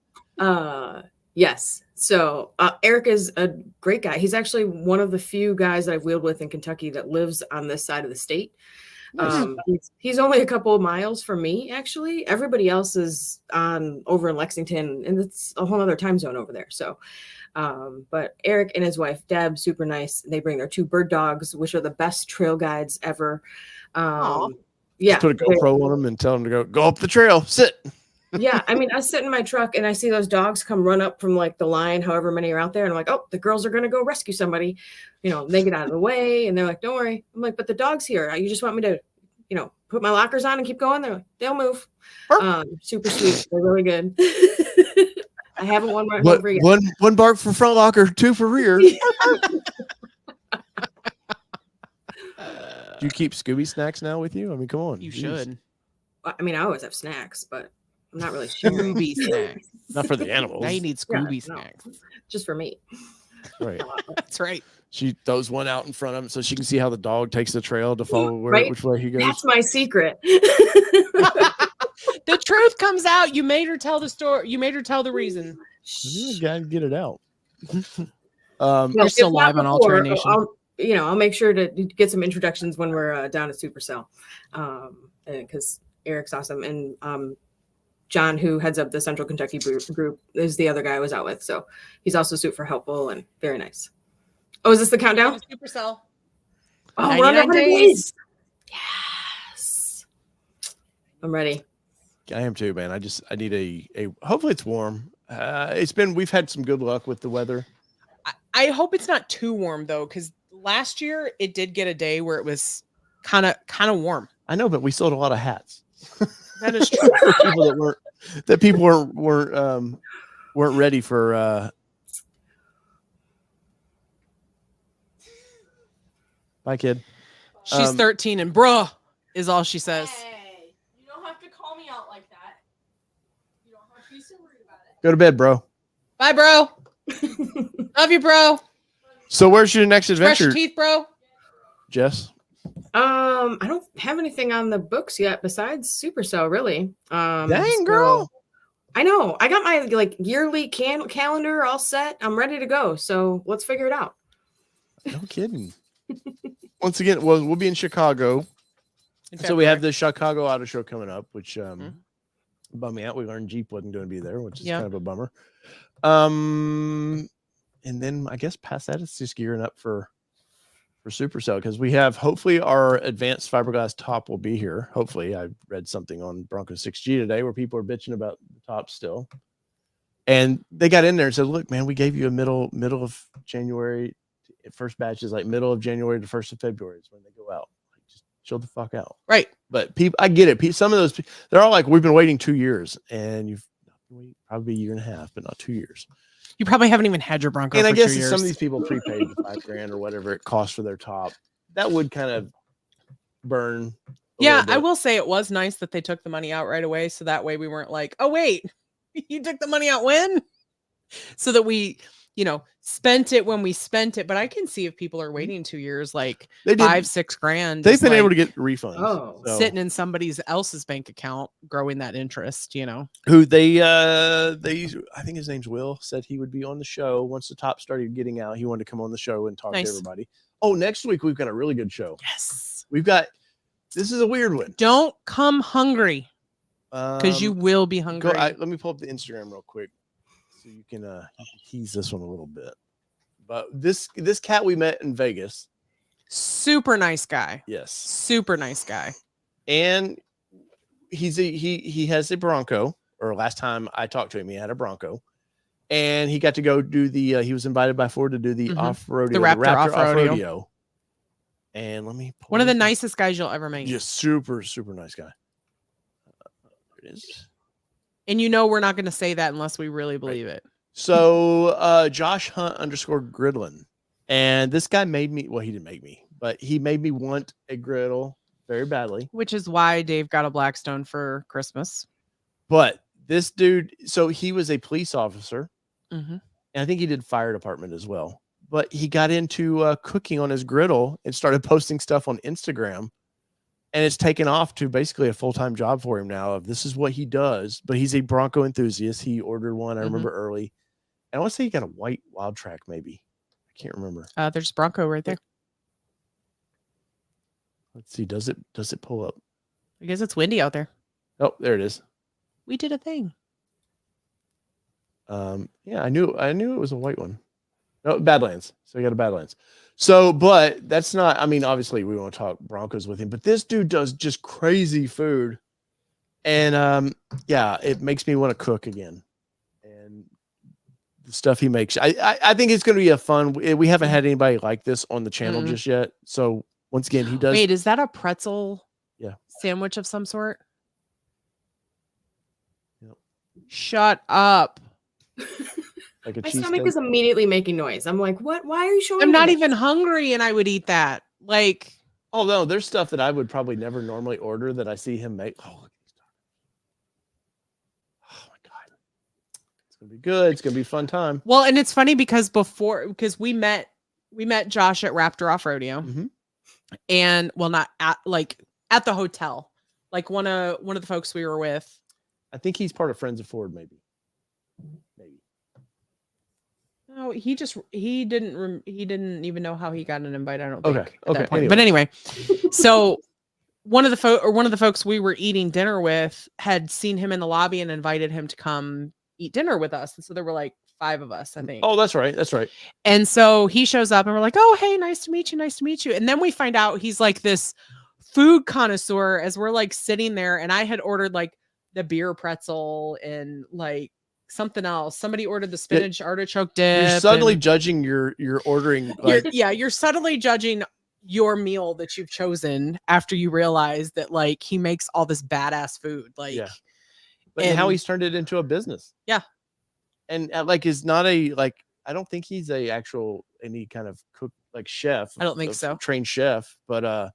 Yes. So Eric is a great guy. He's actually one of the few guys that I've wheeled with in Kentucky that lives on this side of the state. Nice. He's only a couple of miles from me, actually. Everybody else is over in Lexington, and it's a whole other time zone over there. So, but Eric and his wife, Deb, super nice. They bring their 2 bird dogs, which are the best trail guides ever. Yeah. Just put a GoPro on them and tell them to go up the trail, sit. Yeah, I mean, I sit in my truck and I see those dogs come run up from like the line, however many are out there, and I'm like, oh, the girls are gonna go rescue somebody. They get out of the way, and they're like, don't worry. I'm like, but the dog's here. You just want me to, put my lockers on and keep going? They're like, they'll move. Super sweet. They're really good. I haven't won my home yet. One bark for front locker, 2 for rear. Do you keep Scooby snacks now with you? I mean, come on. You should. I mean, I always have snacks, but I'm not really sure. Scooby snacks. Not for the animals. Now you need Scooby snacks. Just for me. Right. That's right. She throws one out in front of him so she can see how the dog takes the trail to follow which way he goes. That's my secret. The truth comes out. You made her tell the story. You made her tell the reason. You gotta get it out. You're still live on Ultra Nation. I'll make sure to get some introductions when we're down at Supercell, because Eric's awesome, and John, who heads up the Central Kentucky group, is the other guy I was out with. So he's also super helpful and very nice. Oh, is this the countdown? Supercell. Oh, we're on 100 days. Yes. I'm ready. I am too, man. I need a hopefully it's warm. We've had some good luck with the weather. I hope it's not too warm though, because last year it did get a day where it was kind of warm. I know, but we sold a lot of hats. That is true. People weren't ready for. Bye, kid. She's 13 and bruh is all she says. Hey, you don't have to call me out like that. You don't have to be so worried about it. Go to bed, bro. Bye, bro. Love you, bro. So where's your next Brush adventure, your teeth, bro? Jess? I don't have anything on the books yet besides Supercell, really. Dang, girl. I know. I got my yearly calendar all set. I'm ready to go. So let's figure it out. No kidding. Once again, we'll be in Chicago. So we have the Chicago Auto Show coming up, which bummed me out. We learned Jeep wasn't going to be there, which is kind of a bummer. And then I guess past that, it's just gearing up for Supercell, because we have hopefully our advanced fiberglass top will be here. Hopefully, I read something on Bronco 6G today where people are bitching about the top still, and they got in there and said, "Look, man, we gave you a middle of January. First batch is like middle of January to 1st of February is when they go out. Like, just chill the fuck out." Right. But people, I get it. Some of those, they're all like, "We've been waiting 2 years," and you've probably a year and a half, but not 2 years. You probably haven't even had your Bronco. And for I guess 2 years. some of these people prepaid the $5,000 or whatever it costs for their top. That would kind of burn. Yeah, I will say it was nice that they took the money out right away, so that way we weren't like, "Oh wait, you took the money out when?" So that we, spent it when we spent it. But I can see if people are waiting 2 years, like $5-6 grand. They've been able to get refunds. Sitting in somebody else's bank account, growing that interest. Who they I think his name's Will, said he would be on the show once the top started getting out. He wanted to come on the show and talk to everybody. Oh, next week we've got a really good show. Yes, this is a weird one. Don't come hungry, because you will be hungry. Let me pull up the Instagram real quick so you can tease this one a little bit. But this cat we met in Vegas, super nice guy. Yes, super nice guy. And he has a Bronco. Or last time I talked to him, he had a Bronco, and he got to go do the. He was invited by Ford to do the off-road, the Raptor off-rodeo. And let me one of the nicest guys you'll ever meet. Just super nice guy. There it is. And we're not going to say that unless we really believe it. So Josh Hunt _Gridlin. And this guy made me, well, he didn't make me, but he made me want a griddle very badly. Which is why Dave got a Blackstone for Christmas. But this dude, so he was a police officer. Mm-hmm. And I think he did fire department as well. but he got into cooking on his griddle and started posting stuff on Instagram. And it's taken off to basically a full-time job for him now. Of this is what he does. But he's a Bronco enthusiast. He ordered one. I remember early. And I want to say he got a white Wild Track, maybe. I can't remember. There's Bronco right there. Let's see. Does it pull up? I guess it's windy out there. Oh, there it is. We did a thing. Yeah, I knew it was a white one. No, Badlands. So he got a Badlands. So, but that's not, I mean, obviously we want to talk Broncos with him, but this dude does just crazy food. And yeah, it makes me want to cook again. And the stuff he makes, I think it's going to be a fun, we haven't had anybody like this on the channel just yet. So once again, he does. Wait, is that a pretzel Yeah. sandwich of some sort? Yep. Shut up. Like a My cheesesteak. stomach is immediately making noise. I'm like, what? Why are you showing I'm me not this? even hungry and I would eat that. Like, Oh no, there's stuff that I would probably never normally order that I see him make. Oh, look at these tacos. Oh my god, it's gonna be good. It's gonna be a fun time. well, and it's funny because we met Josh at Raptor Off Rodeo, and well, not at the hotel, like one of the folks we were with. I think he's part of Friends of Ford, maybe. No, he didn't even know how he got an invite. I don't think. Okay. At that point. But anyway, so one of the folks we were eating dinner with had seen him in the lobby and invited him to come eat dinner with us. And so there were like 5 of us, I think. Oh, that's right. That's right. And so he shows up and we're like, oh, hey, nice to meet you. Nice to meet you. And then we find out he's like this food connoisseur as we're like sitting there. And I had ordered like the beer pretzel and like something else. Somebody ordered the spinach artichoke dip. You're suddenly judging your ordering. Like, you're subtly judging your meal that you've chosen after you realize that like he makes all this badass food. Like, yeah. But how he's turned it into a business. Yeah. And like is not a like I don't think he's any kind of cook like chef. I don't think so. Trained chef, but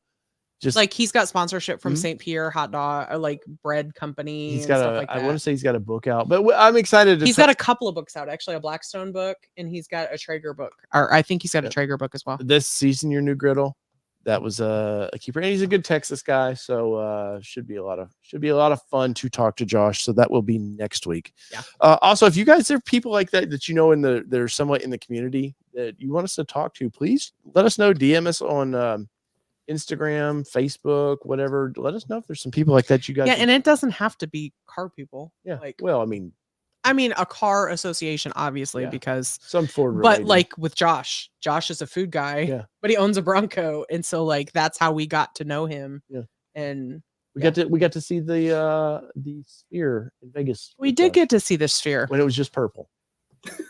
just like he's got sponsorship from St. Pierre hot dog or like bread company. He's and got stuff like that. I want to say he's got a book out, but I'm excited. He's got a couple of books out, actually, a Blackstone book, and he's got a Traeger book, or I think he's got a Traeger book as well. This season, your new griddle, that was a keeper, and he's a good Texas guy, so should be a lot of fun to talk to Josh. So that will be next week. Yeah. Also, if you guys are people like that you know they're somewhat in the community that you want us to talk to, please let us know. DM us on Instagram, Facebook, whatever. Let us know if there's some people like that you guys. Yeah, and it doesn't have to be car people. Yeah. Like, well, I mean, a car association, obviously, Yeah. because some Ford. but related. like with Josh is a food guy, Yeah. but he owns a Bronco, and so like that's how we got to know him. Yeah. And we got to see the Sphere in Vegas. we did get to see the Sphere when it was just purple.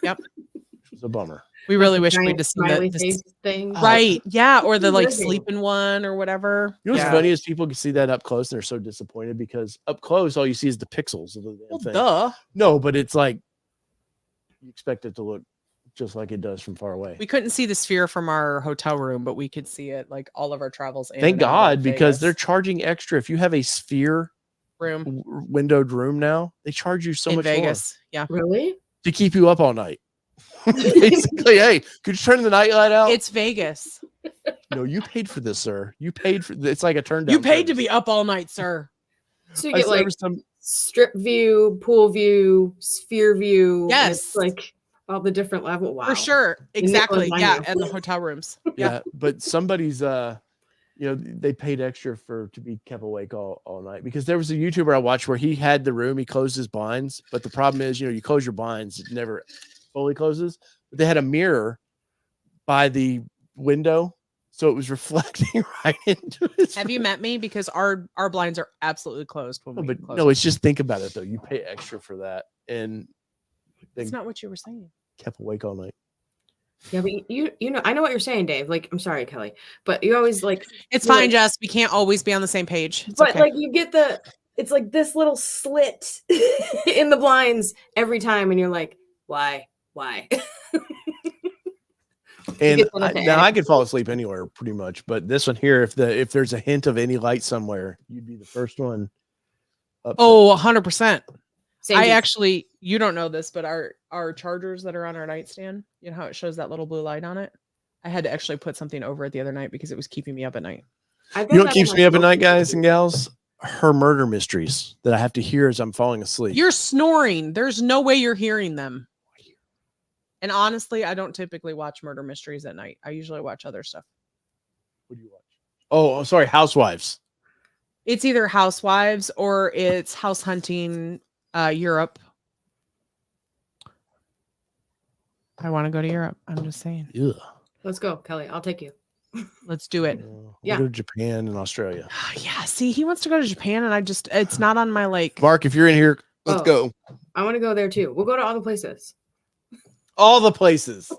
Yep. Which was a bummer. We really wish Giant we'd have seen smiley the face thing. right. Yeah. Or the like Living. sleeping one or whatever. You know what's Yeah. funny is people can see that up close and they're so disappointed because up close all you see is the pixels of the damn Well, thing. duh. No, but it's like you expect it to look just like it does from far away. We couldn't see the Sphere from our hotel room, but we could see it like all of our travels. in Thank and out of God, because Vegas they're charging extra. If you have a Sphere room windowed room now, they charge you so in much Vegas. Yeah. Really? more to keep you up all night. Basically, hey, could you turn the night light out? It's Vegas. No, you paid for this, sir. You paid for it's like a turn down. You paid to service. be up all night, sir. So you I get saw like there was some strip view, pool view, sphere view. and Yes. it's like all the different level. Wow. For sure. And Nick Exactly. was Yeah. mine. And the hotel rooms. yeah, but somebody's they paid extra to be kept awake all night because there was a YouTuber I watched where he had the room, he closed his blinds, but the problem is, you close your blinds, it never fully closes. But they had a mirror by the window, so it was reflecting right into his Have you met me? Because our blinds are absolutely closed when we close. no, it's just think about it though. You pay extra for that, and they That's not what you were saying. kept awake all night. Yeah, but you know, I know what you're saying, Dave. Like, I'm sorry, Kelly, but you always like. It's you're fine, like- Jess. We can't always be on the same page. It's But okay. like, you get it's like this little slit in the blinds every time, and you're like, why? And get that at the now end. I could fall asleep anywhere pretty much, but this one here, if there's a hint of any light somewhere, you'd be the first one. Up. Oh, 100%. I actually, you don't know this, but our chargers that are on our nightstand, you know how it shows that little blue light on it? I had to actually put something over it the other night because it was keeping me up at night. You know what keeps me up at night, guys and gals? Her murder mysteries that I have to hear as I'm falling asleep. You're snoring. There's no way you're hearing them. And honestly, I don't typically watch murder mysteries at night. I usually watch other stuff. What do you watch? Oh, sorry, Housewives. It's either Housewives or it's House Hunting Europe. I want to go to Europe. I'm just saying. Yeah. Let's go, Kelly. I'll take you. Let's do it. Yeah. Go to Japan and Australia. Yeah. See, he wants to go to Japan, and it's not on my like. Mark, if you're in here, let's go. I want to go there too. We'll go to all the places. All the places.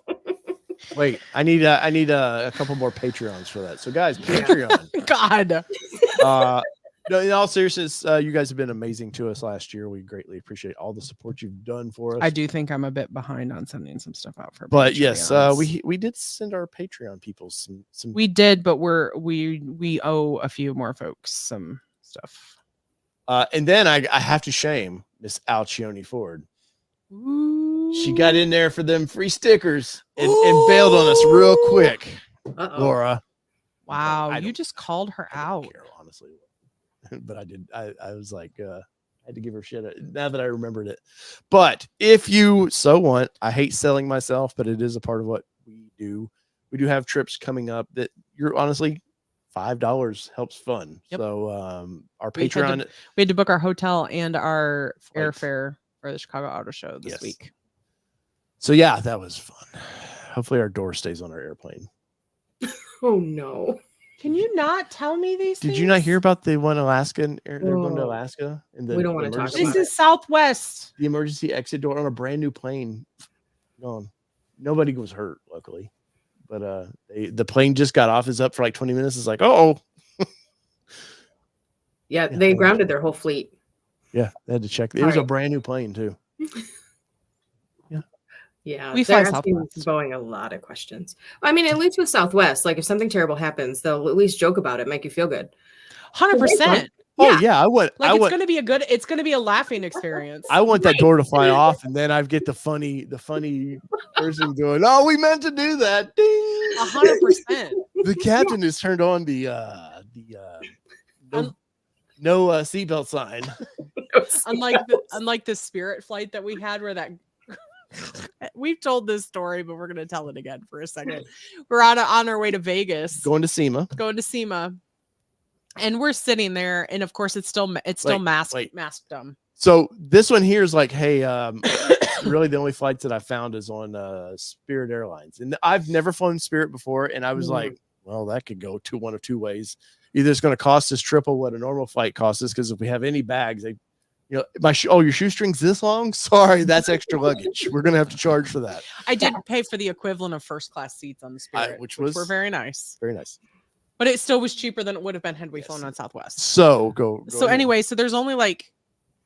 Wait, I need a couple more Patreons for that. So, guys, Patreon. God. No, in all seriousness, you guys have been amazing to us last year. We greatly appreciate all the support you've done for us. I do think I'm a bit behind on sending some stuff out for. But yes, we did send our Patreon people some. We did, but we owe a few more folks some stuff. And then I have to shame Miss Alcione Ford. Ooh. She got in there for them free stickers and bailed on us real quick. Laura. Wow, you just called her out. Care, honestly. But I did. I was like, I had to give her shit now that I remembered it. But if you so want, I hate selling myself, but it is a part of what we do. We do have trips coming up that you're honestly $5 helps fund. Yep. So our Patreon, we had to book our hotel and our airfare for the Chicago Auto Show this week. So yeah, that was fun. Hopefully our door stays on our airplane. Oh no. Can you not tell me these things? Did you not hear about the one Alaska? They're going to Alaska. And we don't want to talk about this. Is Southwest. The emergency exit door on a brand new plane. Gone. Nobody was hurt, luckily. But the plane just got off. Is up for like 20 minutes. It's like, yeah, they grounded their whole fleet. Yeah, they had to check. It was a brand new plane too. Yeah, we they're fly asking Boeing a lot of questions. I mean, at least with Southwest, like if something terrible happens, they'll at least joke about it, make you feel good. 100%. Oh yeah, I want. Like it's gonna be a laughing experience. I want that door to fly off, and then I get the funny person going, "Oh, we meant to do that." 100%. The captain has turned on the no seatbelt sign. Unlike the Spirit flight that we had, where that. We've told this story, but we're gonna tell it again for a second. We're on our way to Vegas, going to SEMA, and we're sitting there, and of course it's still masked them. So this one here is like, hey, really the only flights that I found is on Spirit Airlines, and I've never flown Spirit before, and I was like, well, that could go one of two ways. Either it's going to cost us triple what a normal flight costs us, because if we have any bags, they. You know, your shoestrings this long? Sorry, that's extra luggage. We're gonna have to charge for that. I did pay for the equivalent of first class seats on the Spirit, which were very nice. Very nice. But it still was cheaper than it would have been had we flown on Southwest. So go so anyway, so there's only like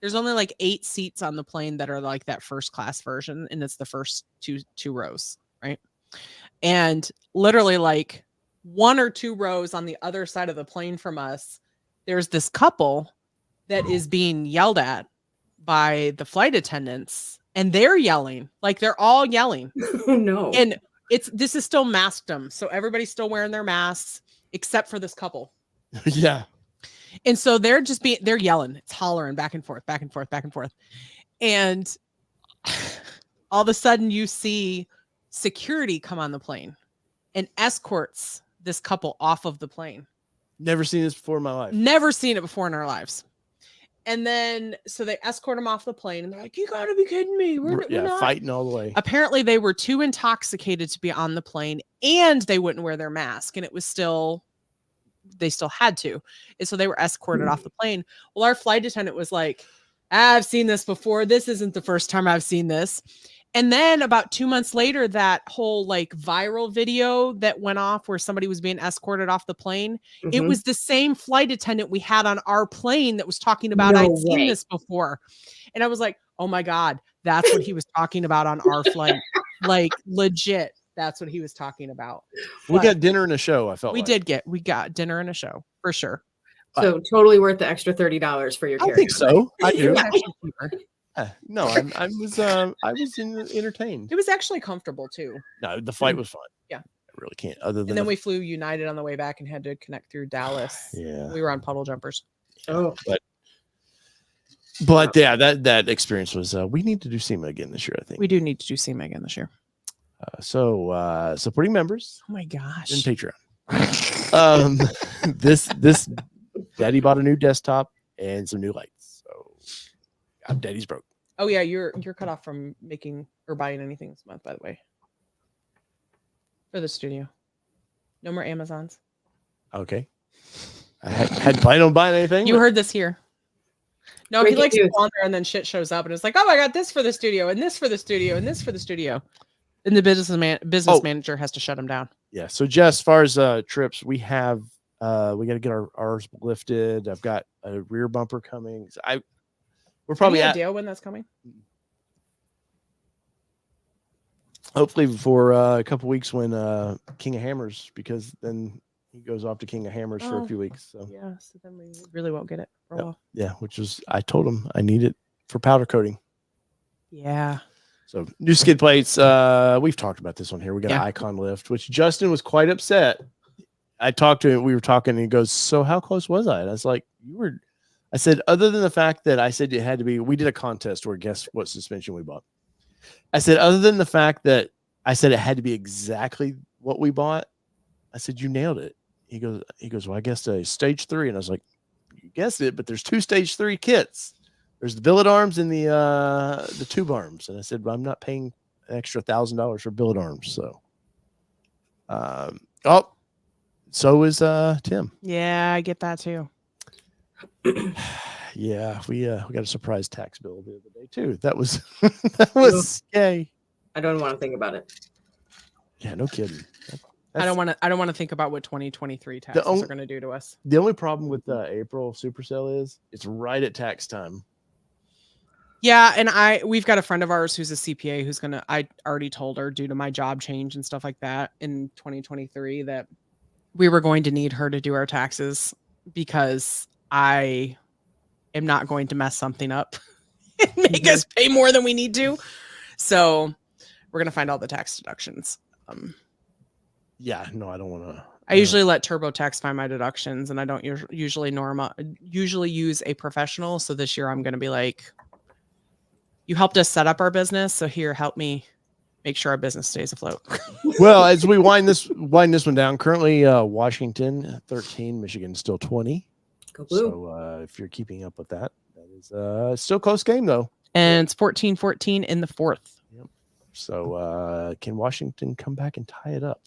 8 seats on the plane that are like that first class version, and it's the first two rows, right? And literally like 1 or 2 rows on the other side of the plane from us, there's this couple that is being yelled at by the flight attendants, and they're yelling, like they're all yelling. Oh no. And this is still masked them. So everybody's still wearing their masks except for this couple. Yeah. And so they're yelling, it's hollering back and forth, back and forth, back and forth. And all of a sudden you see security come on the plane and escorts this couple off of the plane. Never seen this before in my life. Never seen it before in our lives. And then, so they escort him off the plane, and they're like, "You gotta be kidding me! We're not fighting all the way." Apparently, they were too intoxicated to be on the plane, and they wouldn't wear their mask, and they still had to, and so they were escorted off the plane. Well, our flight attendant was like, "I've seen this before. This isn't the first time I've seen this." And then about 2 months later, that whole like viral video that went off where somebody was being escorted off the plane, it was the same flight attendant we had on our plane that was talking about, I'd seen this before. And I was like, oh my God, that's what he was talking about on our flight. Like legit, that's what he was talking about. We got dinner and a show, I felt we got dinner and a show for sure. So totally worth the extra $30 for your carry. I think so. I do. No, I was entertained. It was actually comfortable too. No, the flight was fun. Yeah. I really can't. Other than And then we flew United on the way back and had to connect through Dallas. Yeah. We were on puddle jumpers. Oh, but yeah, that experience was. We need to do SEMA again this year, I think. We do need to do SEMA again this year. So supporting members Oh my gosh. and Patreon. This Daddy bought a new desktop and some new lights. So Daddy's broke. Oh yeah, you're cut off from making or buying anything this month, by the way. For the studio. No more Amazons. Okay. I had planned on buying anything. You heard this here. No, he Breaking likes to news. go on there and then shit shows up and it's like, oh, I got this for the studio and this for the studio and this for the studio. And the business manager has to shut him down. Yeah. So Jess, as far as trips, we have we got to get ours lifted. I've got a rear bumper coming. So we're probably Any idea when that's coming? hopefully for a couple weeks when King of Hammers, because then he goes off to King of Hammers for a few weeks. So Yeah, so then we really won't get it for a while. yeah, which was I told him I need it for powder coating. Yeah. So new skid plates. We've talked about this one here. We got an Icon lift, which Justin was quite upset. I talked to him. We were talking, and he goes, "So how close was I?" And I was like, "You were." I said, "Other than the fact that I said it had to be." We did a contest where guess what suspension we bought. I said, "Other than the fact that I said it had to be exactly what we bought," I said, "You nailed it." He goes, "Well, I guessed a stage 3," and I was like, "You guessed it, but there's 2 stage 3 kits. There's the billet arms and the tube arms." And I said, "Well, I'm not paying an extra $1,000 for billet arms." So, so is Tim. Yeah, I get that too. Yeah, we got a surprise tax bill the other day too. That was that was scary. I don't want to think about it. Yeah, no kidding. I don't want to think about what 2023 taxes are going to do to us. The only problem with the April supercell is it's right at tax time. Yeah, and we've got a friend of ours who's a CPA who's I already told her due to my job change and stuff like that in 2023 that we were going to need her to do our taxes because I am not going to mess something up and make us pay more than we need to. So we're going to find all the tax deductions. Yeah, no, I don't want to. I usually let TurboTax find my deductions, and I don't usually use a professional. So this year I'm going to be like, you helped us set up our business, so here, help me make sure our business stays afloat. Well, as we wind this one down, currently Washington 13, Michigan still 20. Go blue. So if you're keeping up with that, that is still close game though. And it's 14-14 in the 4th. Yep. So can Washington come back and tie it up?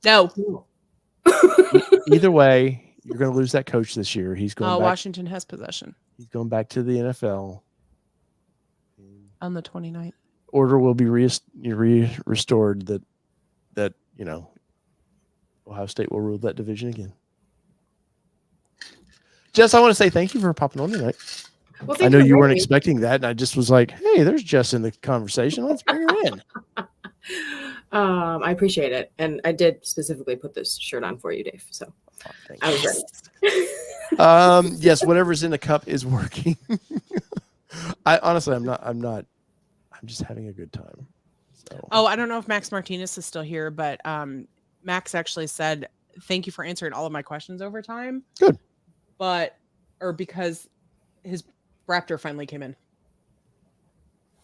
No. Either way, you're going to lose that coach this year. He's going. Washington has possession. He's going back to the NFL. On the 29th. Order will be restored that Ohio State will rule that division again. Jess, I want to say thank you for popping on tonight. Well, I know you weren't expecting that, and I just was like, "Hey, there's Jess in the conversation. Let's bring her in." I appreciate it, and I did specifically put this shirt on for you, Dave. So I was ready. Yes, whatever's in the cup is working. I honestly, I'm just having a good time. So. Oh, I don't know if Max Martinez is still here, but Max actually said, "Thank you for answering all of my questions over time." Good. Because his Raptor finally came in.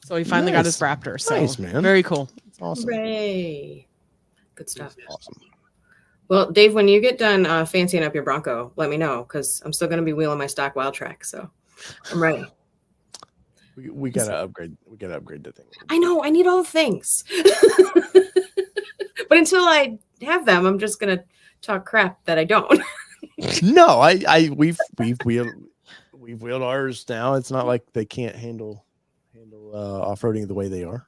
So he finally got his Raptor. So nice, man. Very cool. That's awesome. Hooray. Good stuff. Awesome. Well, Dave, when you get done fancying up your Bronco, let me know because I'm still going to be wheeling my stock Wild Track. So I'm ready. We gotta upgrade. We gotta upgrade the thing. I know. I need all the things. But until I have them, I'm just going to talk crap that I don't. No, we've wheeled ours now. It's not like they can't handle off-roading the way they are,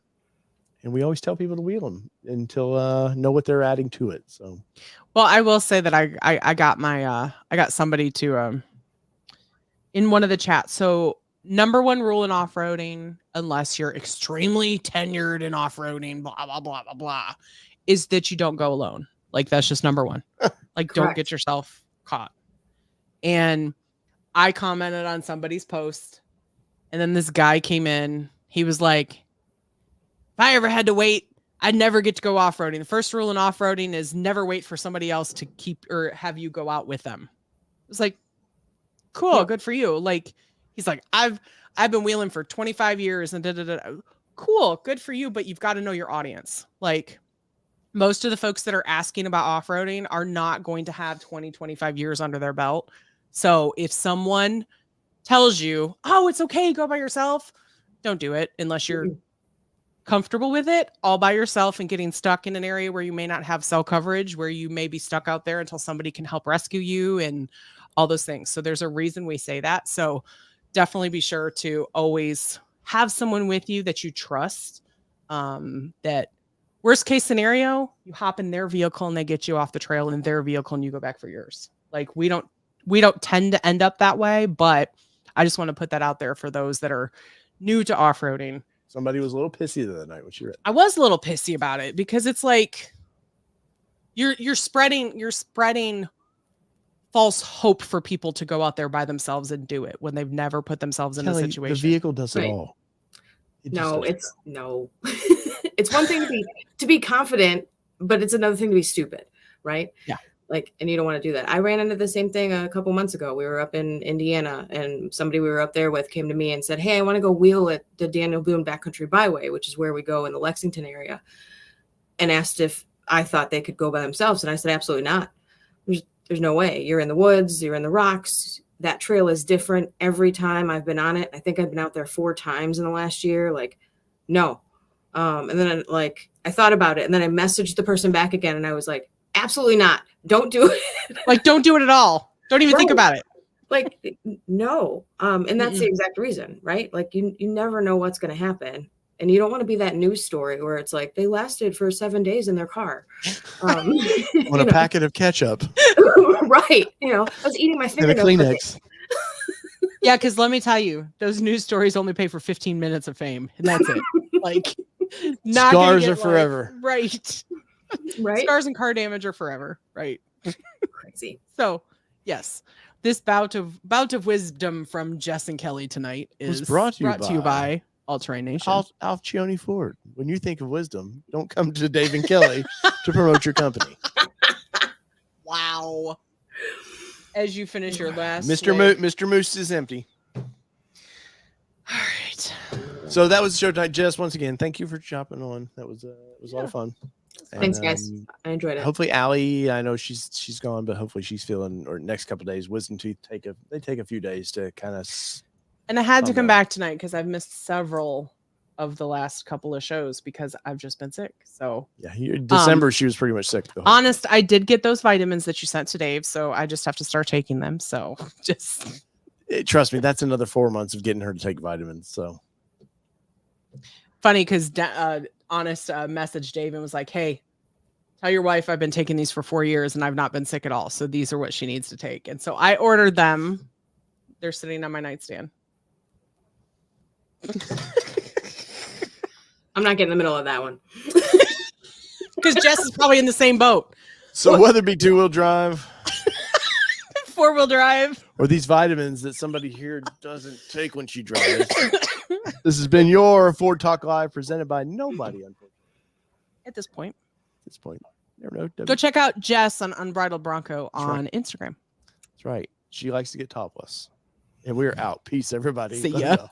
and we always tell people to wheel them until know what they're adding to it. So, well, I will say that I got my I got somebody to in one of the chats. So number one rule in off-roading, unless you're extremely tenured in off-roading, blah blah blah blah blah, is that you don't go alone. Like that's just number one. Like don't get yourself caught. And I commented on somebody's post And then this guy came in. He was like, if I ever had to wait, I'd never get to go off-roading. The first rule in off-roading is never wait for somebody else to keep or have you go out with them. It's like, cool, Yeah. good for you. Like, he's like, I've been wheeling for 25 years and cool, good for you, but you've got to know your audience. Like, most of the folks that are asking about off-roading are not going to have 20, 25 years under their belt. So if someone tells you, oh, it's okay, go by yourself, don't do it unless you're comfortable with it all by yourself and getting stuck in an area where you may not have cell coverage, where you may be stuck out there until somebody can help rescue you and all those things. So there's a reason we say that. So definitely be sure to always have someone with you that you trust. That worst case scenario, you hop in their vehicle and they get you off the trail in their vehicle and you go back for yours. Like we don't tend to end up that way, but I just want to put that out there for those that are new to off-roading. Somebody was a little pissy the other night when she read. I was a little pissy about it because it's like you're spreading false hope for people to go out there by themselves and do it when they've never put themselves in a Kelly, situation. the vehicle does it Right. all. It just No, does it. it's no. It's one thing to be confident, but it's another thing to be stupid, right? Yeah. Like, and you don't want to do that. I ran into the same thing a couple months ago. We were up in Indiana, and somebody we were up there with came to me and said, "Hey, I want to go wheel at the Daniel Boone Backcountry Byway, which is where we go in the Lexington area," and asked if I thought they could go by themselves. And I said, "Absolutely not. There's no way. You're in the woods. You're in the rocks. That trail is different every time I've been on it. I think I've been out there 4 times in the last year. Like, no." And then I thought about it, and then I messaged the person back again, and I was like, "Absolutely not. Don't do it." Like, don't do it at all. Don't even think Right. about it. Like, no. And that's the exact reason, right? Like you never know what's going to happen. And you don't want to be that news story where it's like they lasted for 7 days in their car. On you a know, packet of ketchup right. You know, I was eating my and a fingernails. with it. Kleenex. Yeah, because let me tell you, those news stories only pay for 15 minutes of fame, and that's it. Like, not gonna Scars get, are forever. right? Right. Scars and car damage are forever, right? Crazy. So, yes, this bout of wisdom from Jess and Kelly tonight is brought to you by All Terrain Nation. Alcione Ford. When you think of wisdom, don't come to Dave and Kelly to promote your company. Wow. As you finish your last, Mr. Moose is empty. All right. So that was the show tonight. Jess, once again, thank you for chopping on. That was it was a lot of fun. Thanks, And, guys. I enjoyed it. Hopefully, Allie, I know she's gone, but hopefully she's feeling. Or next couple of days, wisdom teeth take a few days to kind of. And I had to Calm come down. back tonight because I've missed several of the last couple of shows because I've just been sick. So Yeah, December she was pretty much sick. The whole honest, I did get those vitamins that you sent to Dave, so I just have to start taking them. So just Trust me, that's another 4 months of getting her to take vitamins. So funny because honest messaged Dave and was like, "Hey, tell your wife I've been taking these for 4 years and I've not been sick at all. So these are what she needs to take." And so I ordered them. They're sitting on my nightstand. I'm not getting in the middle of that one. Because Jess is probably in the same boat. So whether it be 2-wheel drive 4-wheel drive. or these vitamins that somebody here doesn't take when she drives, this has been your Ford Talk Live presented by nobody, unfortunately. At this point, At this point, never know. go check out Jess on Unbridled Bronco on Instagram. That's right. She likes to get topless. And we're out. Peace, everybody. See Love ya. y'all.